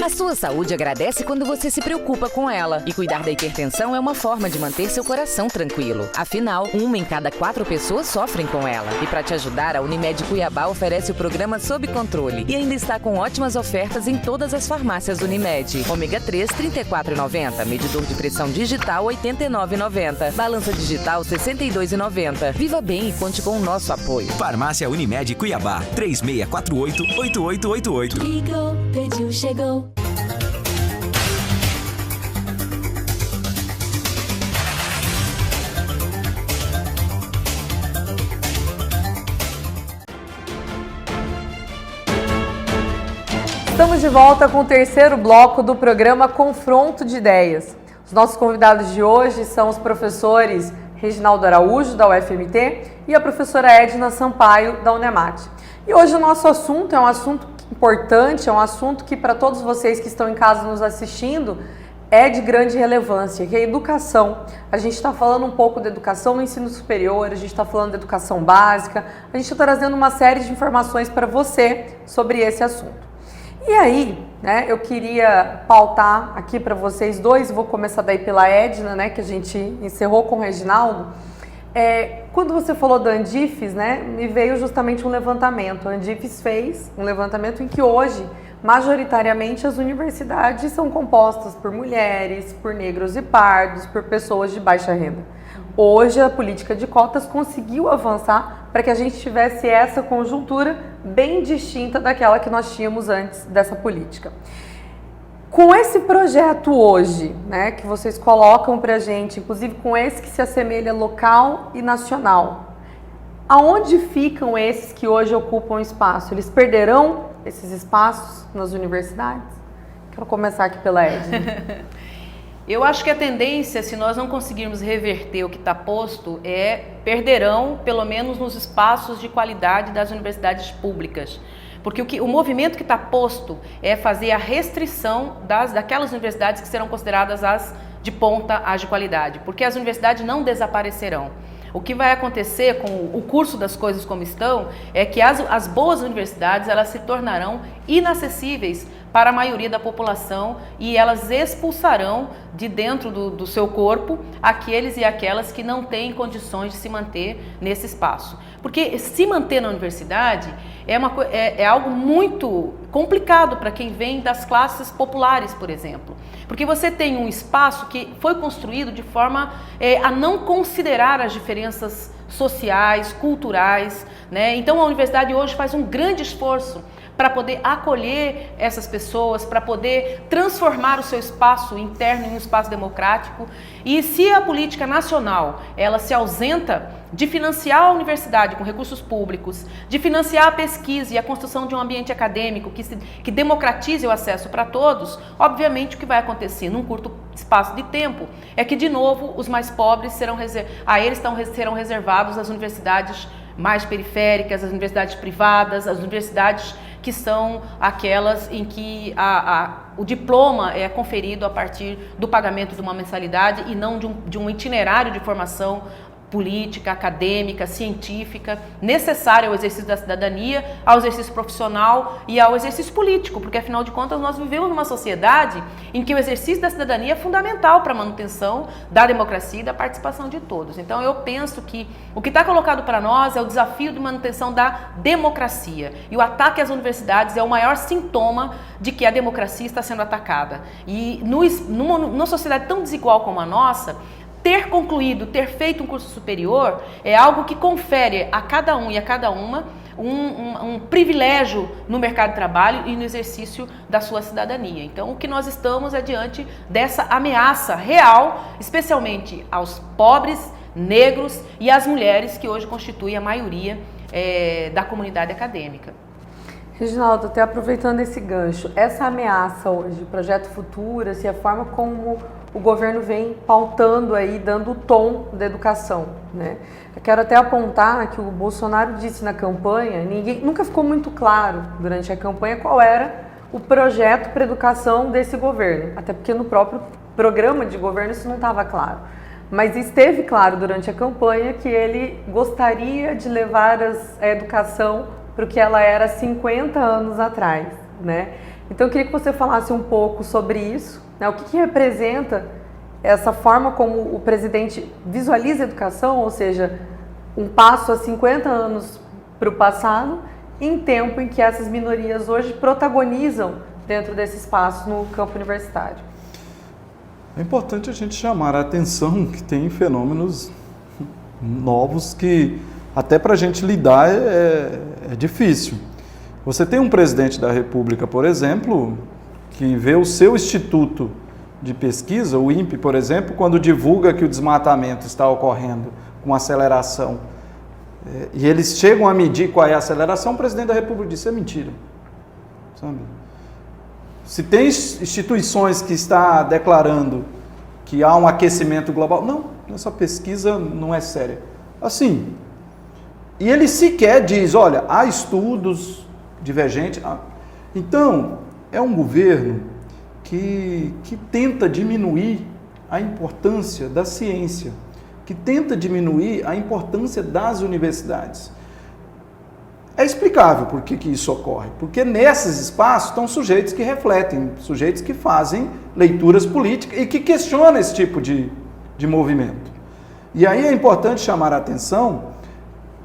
A sua saúde agradece quando você se preocupa com ela. E cuidar da hipertensão é uma forma de manter seu coração tranquilo. Afinal, 1 em cada 4 pessoas sofrem com ela. E para te ajudar, a Unimed Cuiabá oferece o programa Sob Controle. E ainda está com ótimas ofertas em todas as farmácias Unimed. Ômega 3, R$ 34,90. Medidor de pressão digital, R$ 89,90. Balança digital, R$ 62,90. Viva bem e conte com o nosso apoio. Farmácia Unimed Cuiabá, 3648-8888. Ligou, pediu, chegou. Estamos de volta com o terceiro bloco do programa Confronto de Ideias. Os nossos convidados de hoje são os professores Reginaldo Araújo, da UFMT, e a professora Edna Sampaio, da Unemate. E hoje o nosso assunto é um assunto importante, é um assunto que para todos vocês que estão em casa nos assistindo é de grande relevância, que é a educação. A gente está falando um pouco da educação no ensino superior, a gente está falando da educação básica, a gente está trazendo uma série de informações para você sobre esse assunto. E aí, né, eu queria pautar aqui para vocês dois, vou começar daí pela Edna, né, que a gente encerrou com o Reginaldo. Quando você falou da Andifes, né, me veio justamente um levantamento. A Andifes fez um levantamento em que hoje, majoritariamente, as universidades são compostas por mulheres, por negros e pardos, por pessoas de baixa renda. Hoje, a política de cotas conseguiu avançar para que a gente tivesse essa conjuntura bem distinta daquela que nós tínhamos antes dessa política. Com esse projeto hoje, né, que vocês colocam para a gente, inclusive com esse que se assemelha local e nacional, aonde ficam esses que hoje ocupam espaço? Eles perderão esses espaços nas universidades? Quero começar aqui pela Edna. Eu acho que a tendência, se nós não conseguirmos reverter o que está posto, perderão, pelo menos nos espaços de qualidade das universidades públicas. Porque o movimento que está posto é fazer a restrição daquelas universidades que serão consideradas as de ponta, as de qualidade. Porque as universidades não desaparecerão. O que vai acontecer com o curso das coisas como estão é que as boas universidades elas se tornarão inacessíveis para a maioria da população e elas expulsarão de dentro do seu corpo aqueles e aquelas que não têm condições de se manter nesse espaço. Porque se manter na universidade é algo muito complicado para quem vem das classes populares, por exemplo. Porque você tem um espaço que foi construído de forma a não considerar as diferenças sociais, culturais, né? Então a universidade hoje faz um grande esforço para poder acolher essas pessoas, para poder transformar o seu espaço interno em um espaço democrático. E se a política nacional ela se ausenta de financiar a universidade com recursos públicos, de financiar a pesquisa e a construção de um ambiente acadêmico que democratize o acesso para todos, obviamente o que vai acontecer num curto espaço de tempo é que, de novo, os mais pobres serão reservados às universidades mais periféricas, as universidades privadas, as universidades que são aquelas em que o diploma é conferido a partir do pagamento de uma mensalidade e não de um itinerário de formação política, acadêmica, científica, necessária ao exercício da cidadania, ao exercício profissional e ao exercício político, porque afinal de contas nós vivemos numa sociedade em que o exercício da cidadania é fundamental para a manutenção da democracia e da participação de todos. Então eu penso que o que está colocado para nós é o desafio de manutenção da democracia e o ataque às universidades é o maior sintoma de que a democracia está sendo atacada. E numa sociedade tão desigual como a nossa, ter concluído, ter feito um curso superior é algo que confere a cada um e a cada uma um privilégio no mercado de trabalho e no exercício da sua cidadania. Então, o que nós estamos é diante dessa ameaça real, especialmente aos pobres, negros e às mulheres que hoje constituem a maioria da comunidade acadêmica. Reginaldo, até aproveitando esse gancho, essa ameaça hoje, o Projeto Futuras e a forma como o governo vem pautando aí, dando o tom da educação, né? Eu quero até apontar que o Bolsonaro disse na campanha, nunca ficou muito claro durante a campanha qual era o projeto para a educação desse governo, até porque no próprio programa de governo isso não estava claro. Mas esteve claro durante a campanha que ele gostaria de levar a educação para o que ela era 50 anos atrás, né? Então eu queria que você falasse um pouco sobre isso, né? O que representa essa forma como o presidente visualiza a educação, ou seja, um passo há 50 anos para o passado, em tempo em que essas minorias hoje protagonizam dentro desse espaço no campo universitário. É importante a gente chamar a atenção que tem fenômenos novos que até para a gente lidar é difícil. Você tem um presidente da República, por exemplo, que vê o seu instituto de pesquisa, o INPE, por exemplo, quando divulga que o desmatamento está ocorrendo com aceleração, e eles chegam a medir qual é a aceleração, o presidente da República diz, isso é mentira. Sabe? Se tem instituições que estão declarando que há um aquecimento global, não, essa pesquisa não é séria. Assim, e ele sequer diz, olha, há estudos divergentes. Então, é um governo que tenta diminuir a importância da ciência, que tenta diminuir a importância das universidades. É explicável por que isso ocorre, porque nesses espaços estão sujeitos que refletem, sujeitos que fazem leituras políticas e que questionam esse tipo de movimento. E aí é importante chamar a atenção,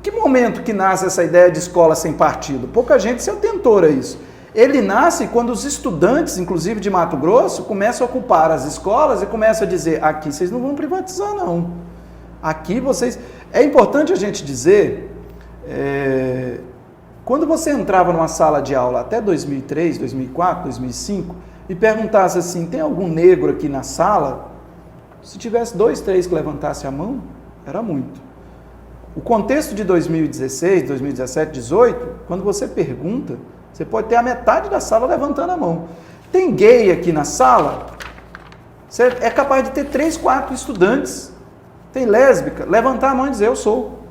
que momento que nasce essa ideia de escola sem partido? Pouca gente se atentou a isso. Ele nasce quando os estudantes, inclusive de Mato Grosso, começam a ocupar as escolas e começam a dizer, aqui vocês não vão privatizar não. Aqui vocês... É importante a gente dizer, quando você entrava numa sala de aula até 2003, 2004, 2005 e perguntasse assim, tem algum negro aqui na sala? Se tivesse 2, 3 que levantasse a mão, era muito. O contexto de 2016, 2017, 2018, quando você pergunta, você pode ter a metade da sala levantando a mão. Tem gay aqui na sala? Você é capaz de ter 3, 4 estudantes. Tem lésbica? Levantar a mão e dizer, eu sou.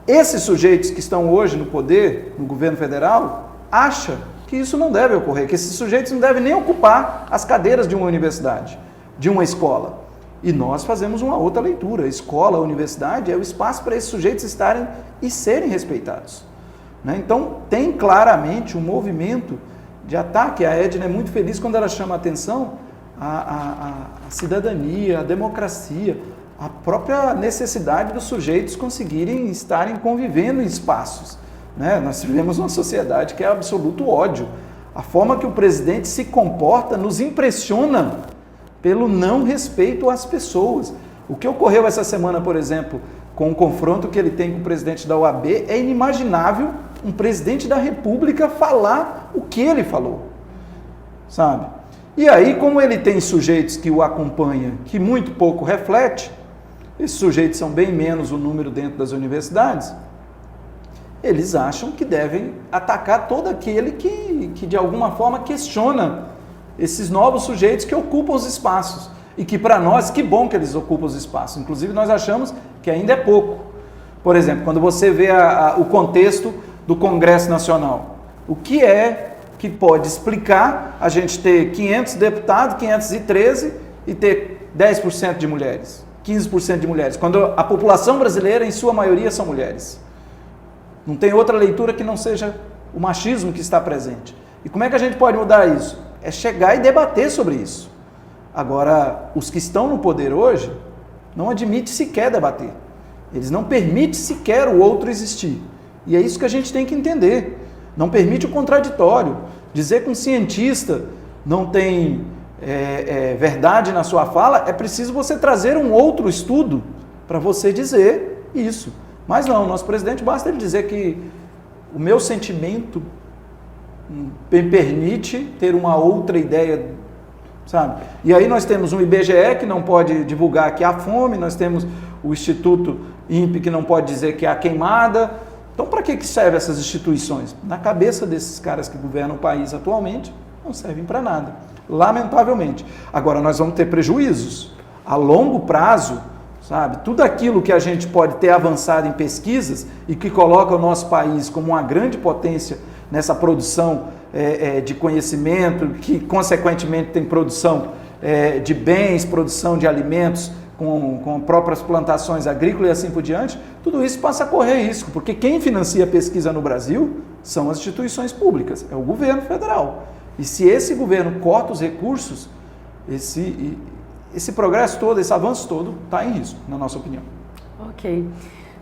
Esses sujeitos que estão hoje no poder, no governo federal, acham que isso não deve ocorrer, que esses sujeitos não devem nem ocupar as cadeiras de uma universidade, de uma escola. E nós fazemos uma outra leitura. Escola, universidade é o espaço para esses sujeitos estarem e serem respeitados. Né? Então, tem claramente um movimento de ataque. A Edna é muito feliz quando ela chama a atenção à cidadania, à democracia, a própria necessidade dos sujeitos conseguirem estarem convivendo em espaços. Né? Nós vivemos uma sociedade que é absoluto ódio. A forma que o presidente se comporta nos impressiona pelo não respeito às pessoas. O que ocorreu essa semana, por exemplo, com o confronto que ele tem com o presidente da OAB, é inimaginável um presidente da República falar o que ele falou. Sabe? E aí, como ele tem sujeitos que o acompanham, que muito pouco reflete, esses sujeitos são bem menos o número dentro das universidades, eles acham que devem atacar todo aquele que de alguma forma questiona esses novos sujeitos que ocupam os espaços. E que para nós, que bom que eles ocupam os espaços. Inclusive nós achamos que ainda é pouco. Por exemplo, quando você vê o contexto do Congresso Nacional, o que é que pode explicar a gente ter 500 deputados, 513 e ter 10% de mulheres, 15% de mulheres, quando a população brasileira, em sua maioria, são mulheres. Não tem outra leitura que não seja o machismo que está presente. E como é que a gente pode mudar isso? É chegar e debater sobre isso. Agora, os que estão no poder hoje não admitem sequer debater. Eles não permitem sequer o outro existir. E é isso que a gente tem que entender. Não permite o contraditório. Dizer que um cientista não tem verdade na sua fala, é preciso você trazer um outro estudo para você dizer isso. Mas não, nosso presidente basta ele dizer que o meu sentimento me permite ter uma outra ideia, sabe? E aí nós temos um IBGE que não pode divulgar que há fome, nós temos o Instituto INPE que não pode dizer que há queimada. Então, para que servem essas instituições? Na cabeça desses caras que governam o país atualmente, não servem para nada, lamentavelmente. Agora, nós vamos ter prejuízos a longo prazo, sabe? Tudo aquilo que a gente pode ter avançado em pesquisas e que coloca o nosso país como uma grande potência nessa produção de conhecimento, que consequentemente tem produção de bens, produção de alimentos com próprias plantações agrícolas e assim por diante, tudo isso passa a correr risco, porque quem financia a pesquisa no Brasil são as instituições públicas, é o governo federal. E se esse governo corta os recursos, esse progresso todo, esse avanço todo, está em risco, na nossa opinião. Ok.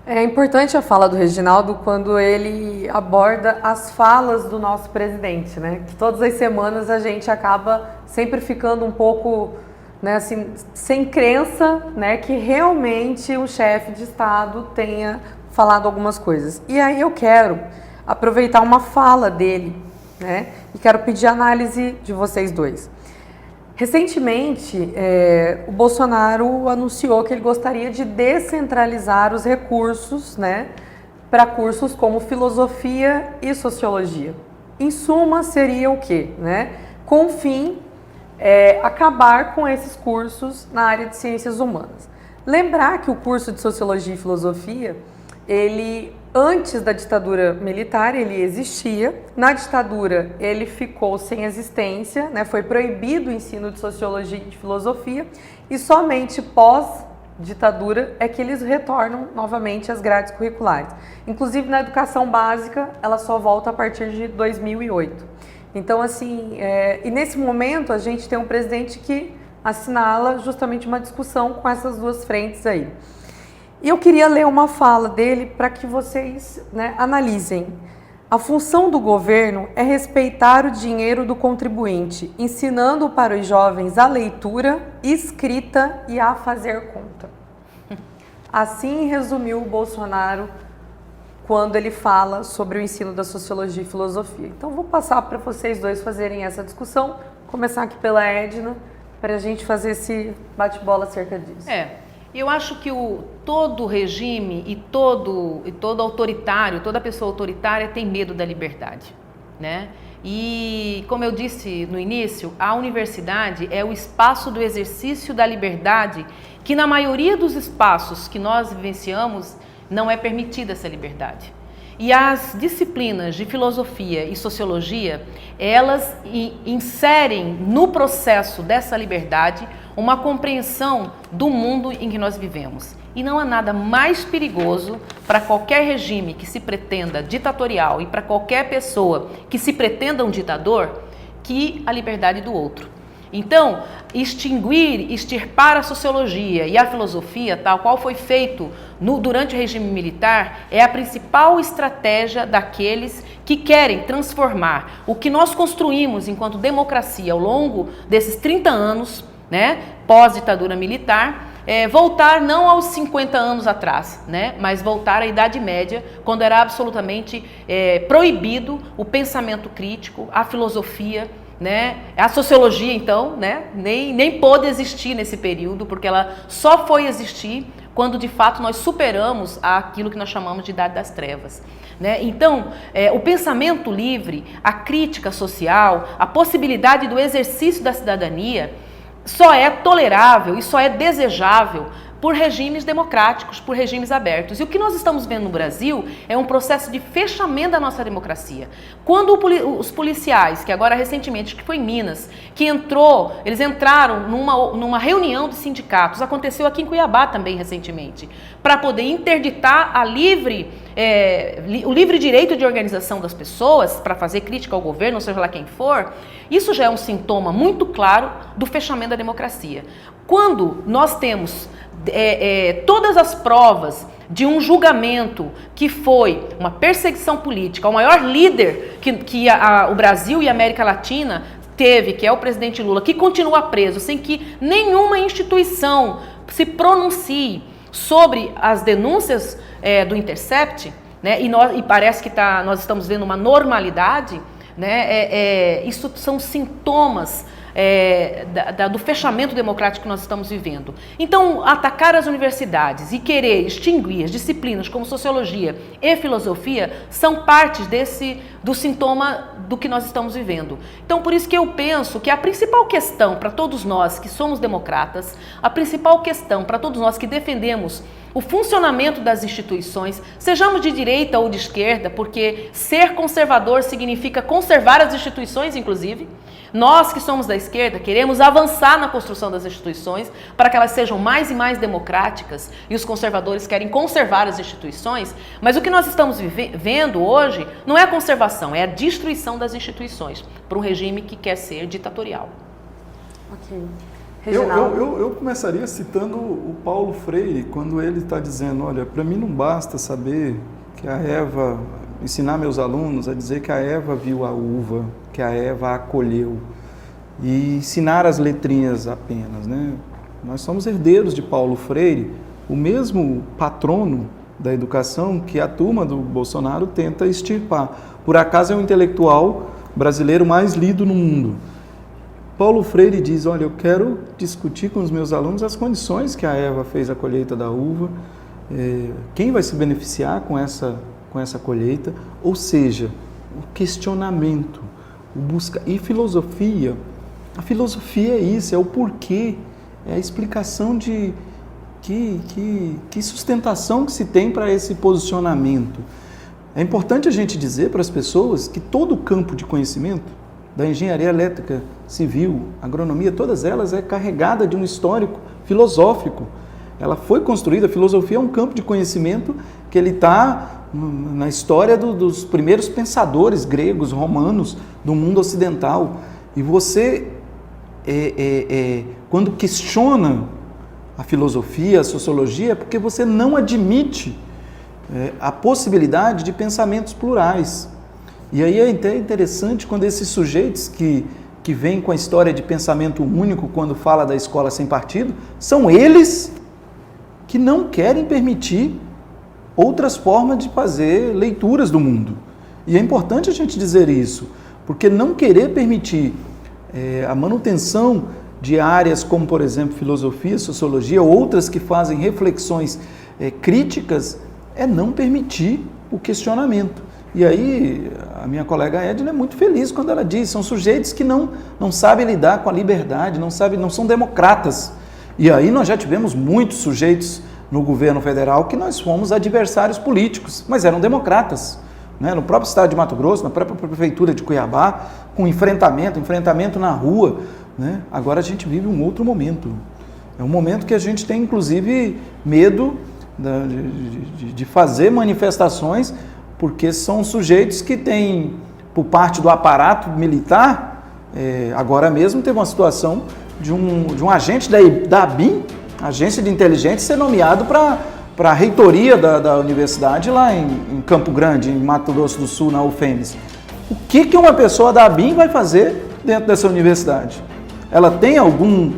É importante a fala do Reginaldo quando ele aborda as falas do nosso presidente, né? Que todas as semanas a gente acaba sempre ficando um pouco, né, assim, sem crença, né, que realmente o chefe de Estado tenha falado algumas coisas. E aí eu quero aproveitar uma fala dele, né, e quero pedir análise de vocês dois. Recentemente, o Bolsonaro anunciou que ele gostaria de descentralizar os recursos, né, para cursos como filosofia e sociologia. Em suma, seria o quê? Né? Com o fim, acabar com esses cursos na área de ciências humanas. Lembrar que o curso de sociologia e filosofia, ele, antes da ditadura militar, ele existia. Na ditadura, ele ficou sem existência, né? Foi proibido o ensino de sociologia e de filosofia, e somente pós-ditadura é que eles retornam novamente às grades curriculares. Inclusive, na educação básica, ela só volta a partir de 2008. Então, assim, e nesse momento a gente tem um presidente que assinala justamente uma discussão com essas duas frentes aí. E eu queria ler uma fala dele para que vocês, né, analisem. A função do governo é respeitar o dinheiro do contribuinte, ensinando para os jovens a leitura, escrita e a fazer conta. Assim resumiu o Bolsonaro quando ele fala sobre o ensino da sociologia e filosofia. Então vou passar para vocês dois fazerem essa discussão, começar aqui pela Edna, para a gente fazer esse bate-bola acerca disso. Eu acho que todo regime e todo autoritário, toda pessoa autoritária tem medo da liberdade, né? E, como eu disse no início, a universidade é o espaço do exercício da liberdade, que na maioria dos espaços que nós vivenciamos não é permitida essa liberdade. E as disciplinas de filosofia e sociologia, elas inserem no processo dessa liberdade uma compreensão do mundo em que nós vivemos. E não há nada mais perigoso para qualquer regime que se pretenda ditatorial e para qualquer pessoa que se pretenda um ditador que a liberdade do outro. Então, extirpar a sociologia e a filosofia, tal qual foi feito durante o regime militar, é a principal estratégia daqueles que querem transformar o que nós construímos enquanto democracia ao longo desses 30 anos, né, pós-ditadura militar, voltar não aos 50 anos atrás, né, mas voltar à Idade Média, quando era absolutamente proibido o pensamento crítico, a filosofia, né, a sociologia, então, né, nem pôde existir nesse período, porque ela só foi existir quando de fato nós superamos aquilo que nós chamamos de Idade das Trevas, né? Então, o pensamento livre, a crítica social, a possibilidade do exercício da cidadania só é tolerável e só é desejável por regimes democráticos, por regimes abertos. E o que nós estamos vendo no Brasil é um processo de fechamento da nossa democracia. Quando os policiais, que agora recentemente, que foi em Minas, eles entraram numa reunião de sindicatos, aconteceu aqui em Cuiabá também recentemente, para poder interditar o livre direito de organização das pessoas, para fazer crítica ao governo, seja lá quem for, isso já é um sintoma muito claro do fechamento da democracia. Quando nós temos todas as provas de um julgamento que foi uma perseguição política ao maior líder que o Brasil e a América Latina teve, que é o presidente Lula, que continua preso, sem que nenhuma instituição se pronuncie sobre as denúncias do Intercept, né, e parece que nós estamos vendo uma normalidade, né, isso são sintomas do fechamento democrático que nós estamos vivendo. Então, atacar as universidades e querer extinguir as disciplinas como sociologia e filosofia são partes do sintoma do que nós estamos vivendo. Então, por isso que eu penso que a principal questão para todos nós que somos democratas, a principal questão para todos nós que defendemos o funcionamento das instituições, sejamos de direita ou de esquerda, porque ser conservador significa conservar as instituições, inclusive. Nós que somos da esquerda queremos avançar na construção das instituições para que elas sejam mais e mais democráticas, e os conservadores querem conservar as instituições, mas o que nós estamos vendo hoje não é a conservação, é a destruição das instituições por um regime que quer ser ditatorial. Ok. Eu começaria citando o Paulo Freire, quando ele está dizendo, olha, para mim não basta saber que a Eva, ensinar meus alunos a dizer que a Eva viu a uva, que a Eva a acolheu, e ensinar as letrinhas apenas, né? Nós somos herdeiros de Paulo Freire, o mesmo patrono da educação que a turma do Bolsonaro tenta extirpar. Por acaso é o intelectual brasileiro mais lido no mundo. Paulo Freire diz, olha, eu quero discutir com os meus alunos as condições que a Eva fez a colheita da uva, quem vai se beneficiar com essa colheita, ou seja, o questionamento, o busca e filosofia. A filosofia é isso, é o porquê, é a explicação de que sustentação que se tem para esse posicionamento. É importante a gente dizer para as pessoas que todo o campo de conhecimento, da engenharia elétrica, civil, agronomia, todas elas é carregada de um histórico filosófico. Ela foi construída, a filosofia é um campo de conhecimento que ele está na história dos primeiros pensadores gregos, romanos, do mundo ocidental. E você, quando questiona a filosofia, a sociologia, é porque você não admite a possibilidade de pensamentos plurais. E aí é até interessante quando esses sujeitos que vêm com a história de pensamento único, quando fala da escola sem partido, são eles que não querem permitir outras formas de fazer leituras do mundo. E é importante a gente dizer isso, porque não querer permitir a manutenção de áreas como, por exemplo, filosofia, sociologia, outras que fazem reflexões críticas, é não permitir o questionamento. E aí, a minha colega Edna é muito feliz quando ela diz, são sujeitos que não sabem lidar com a liberdade, não são democratas. E aí nós já tivemos muitos sujeitos no governo federal que nós fomos adversários políticos, mas eram democratas. Né? No próprio estado de Mato Grosso, na própria prefeitura de Cuiabá, com enfrentamento na rua. Né? Agora a gente vive um outro momento. É um momento que a gente tem, inclusive, medo de fazer manifestações, porque são sujeitos que têm, por parte do aparato militar, agora mesmo teve uma situação de um agente da ABIN, agência de inteligência, ser nomeado para a reitoria da universidade lá em Campo Grande, em Mato Grosso do Sul, na UFEMES. O que uma pessoa da ABIN vai fazer dentro dessa universidade? Ela tem algum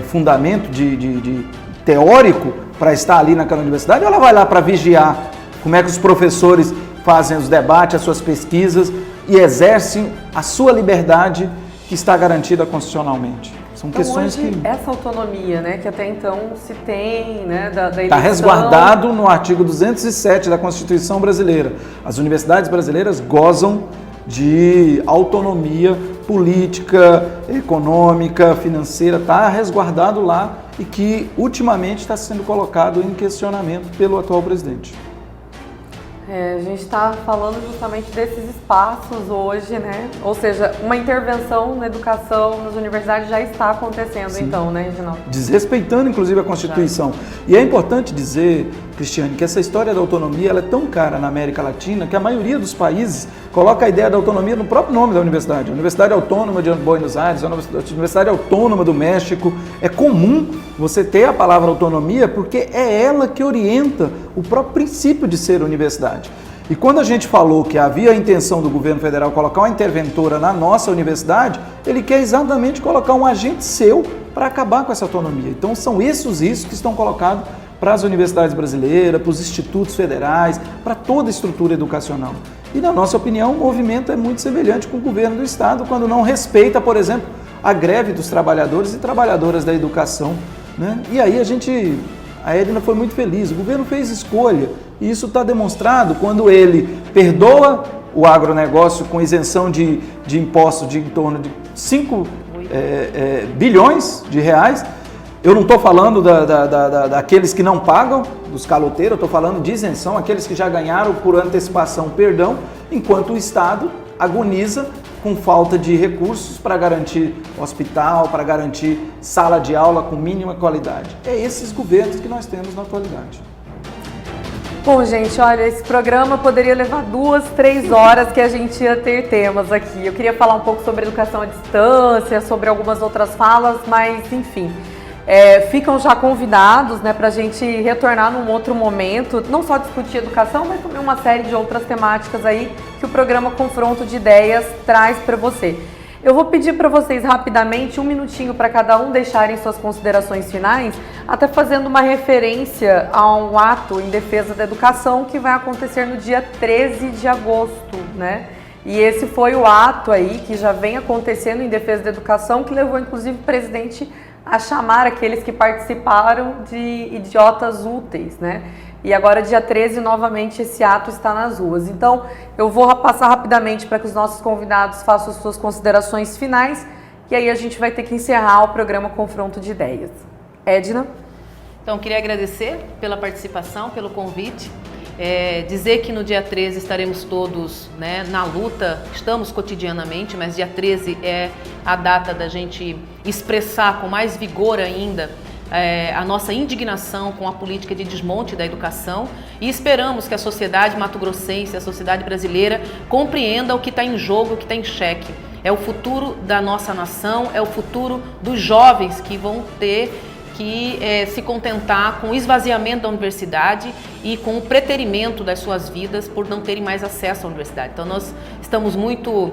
fundamento de teórico para estar ali naquela universidade, ou ela vai lá para vigiar como é que os professores fazem os debates, as suas pesquisas e exercem a sua liberdade que está garantida constitucionalmente? São então, questões hoje, que... essa autonomia, né, que até então se tem, né, da eleição... Está resguardado no artigo 207 da Constituição brasileira. As universidades brasileiras gozam de autonomia política, econômica, financeira, está resguardado lá e que ultimamente está sendo colocado em questionamento pelo atual presidente. A gente está falando justamente desses espaços hoje, né? Ou seja, uma intervenção na educação, nas universidades já está acontecendo. Sim. Então, né, Reginaldo? Desrespeitando, inclusive, a Constituição. E é importante dizer, Cristiane, que essa história da autonomia ela é tão cara na América Latina que a maioria dos países coloca a ideia da autonomia no próprio nome da universidade. A Universidade Autônoma de Buenos Aires, a Universidade Autônoma do México. É comum você ter a palavra autonomia porque é ela que orienta o próprio princípio de ser universidade. E quando a gente falou que havia a intenção do governo federal colocar uma interventora na nossa universidade, ele quer exatamente colocar um agente seu para acabar com essa autonomia. Então são esses os riscos que estão colocados para as universidades brasileiras, para os institutos federais, para toda a estrutura educacional. E na nossa opinião, o movimento é muito semelhante com o governo do estado, quando não respeita, por exemplo, a greve dos trabalhadores e trabalhadoras da educação. Né? E aí a Edna foi muito feliz, o governo fez escolha, e isso está demonstrado quando ele perdoa o agronegócio com isenção de impostos de em torno de 5 bilhões de reais, Eu não estou falando daqueles que não pagam, dos caloteiros, eu estou falando de isenção, aqueles que já ganharam por antecipação perdão, enquanto o Estado agoniza com falta de recursos para garantir hospital, para garantir sala de aula com mínima qualidade. É esses governos que nós temos na atualidade. Bom, gente, olha, esse programa poderia levar 2, 3 horas que a gente ia ter temas aqui. Eu queria falar um pouco sobre educação à distância, sobre algumas outras falas, mas enfim, ficam já convidados, né, para a gente retornar num outro momento, não só discutir educação, mas também uma série de outras temáticas aí que o programa Confronto de Ideias traz para você. Eu vou pedir para vocês rapidamente 1 minutinho para cada um deixarem suas considerações finais, até fazendo uma referência a um ato em defesa da educação que vai acontecer no dia 13 de agosto, né? E esse foi o ato aí que já vem acontecendo em defesa da educação, que levou inclusive o presidente a chamar aqueles que participaram de idiotas úteis, né? E agora, dia 13, novamente, esse ato está nas ruas. Então, eu vou passar rapidamente para que os nossos convidados façam as suas considerações finais e aí a gente vai ter que encerrar o programa Confronto de Ideias. Edna? Então, queria agradecer pela participação, pelo convite. Dizer que no dia 13 estaremos todos, né, na luta, estamos cotidianamente, mas dia 13 é a data da gente expressar com mais vigor ainda a nossa indignação com a política de desmonte da educação e esperamos que a sociedade mato-grossense, a sociedade brasileira compreenda o que está em jogo, o que está em xeque. É o futuro da nossa nação, é o futuro dos jovens que vão ter que se contentar com o esvaziamento da universidade e com o preterimento das suas vidas por não terem mais acesso à universidade. Então nós estamos muito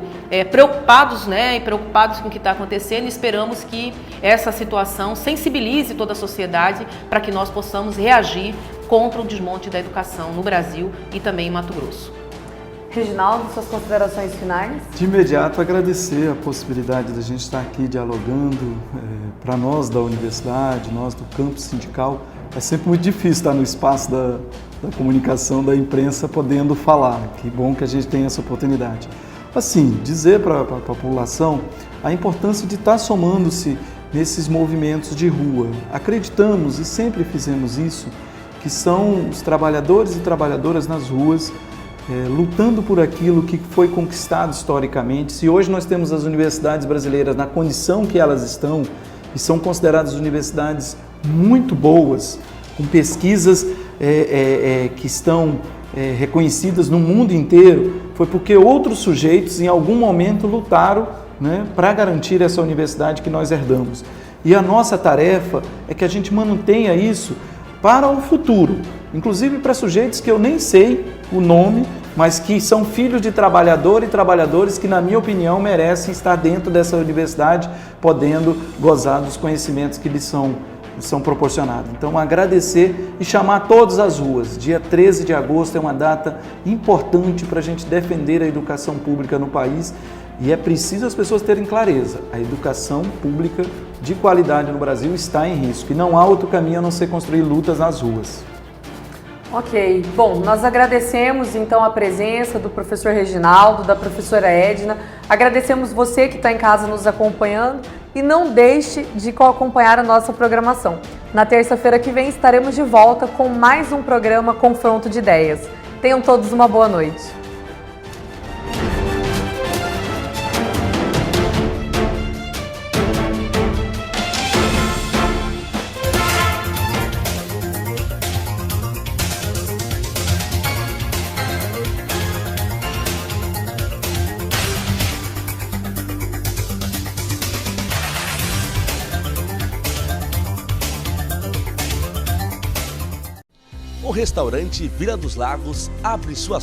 preocupados, né, e preocupados com o que está acontecendo e esperamos que essa situação sensibilize toda a sociedade para que nós possamos reagir contra o desmonte da educação no Brasil e também em Mato Grosso. Reginaldo, suas considerações finais? De imediato, agradecer a possibilidade da gente estar aqui dialogando. Para nós da universidade, nós do campo sindical, é sempre muito difícil estar no espaço da comunicação, da imprensa, podendo falar. Que bom que a gente tem essa oportunidade. Assim, dizer para a população a importância de estar somando-se nesses movimentos de rua. Acreditamos, e sempre fizemos isso, que são os trabalhadores e trabalhadoras nas ruas, lutando por aquilo que foi conquistado historicamente. Se hoje nós temos as universidades brasileiras na condição que elas estão, e são consideradas universidades muito boas, com pesquisas que estão reconhecidas no mundo inteiro, foi porque outros sujeitos em algum momento lutaram, né, para garantir essa universidade que nós herdamos. E a nossa tarefa é que a gente mantenha isso para o futuro, inclusive para sujeitos que eu nem sei o nome, mas que são filhos de trabalhador e trabalhadores que, na minha opinião, merecem estar dentro dessa universidade, podendo gozar dos conhecimentos que lhes são proporcionados. Então, agradecer e chamar todos às ruas. Dia 13 de agosto é uma data importante para a gente defender a educação pública no país e é preciso as pessoas terem clareza. A educação pública de qualidade no Brasil está em risco e não há outro caminho a não ser construir lutas nas ruas. Ok, bom, nós agradecemos então a presença do professor Reginaldo, da professora Edna, agradecemos você que está em casa nos acompanhando e não deixe de acompanhar a nossa programação. Na terça-feira que vem estaremos de volta com mais um programa Confronto de Ideias. Tenham todos uma boa noite. O restaurante Vila dos Lagos abre suas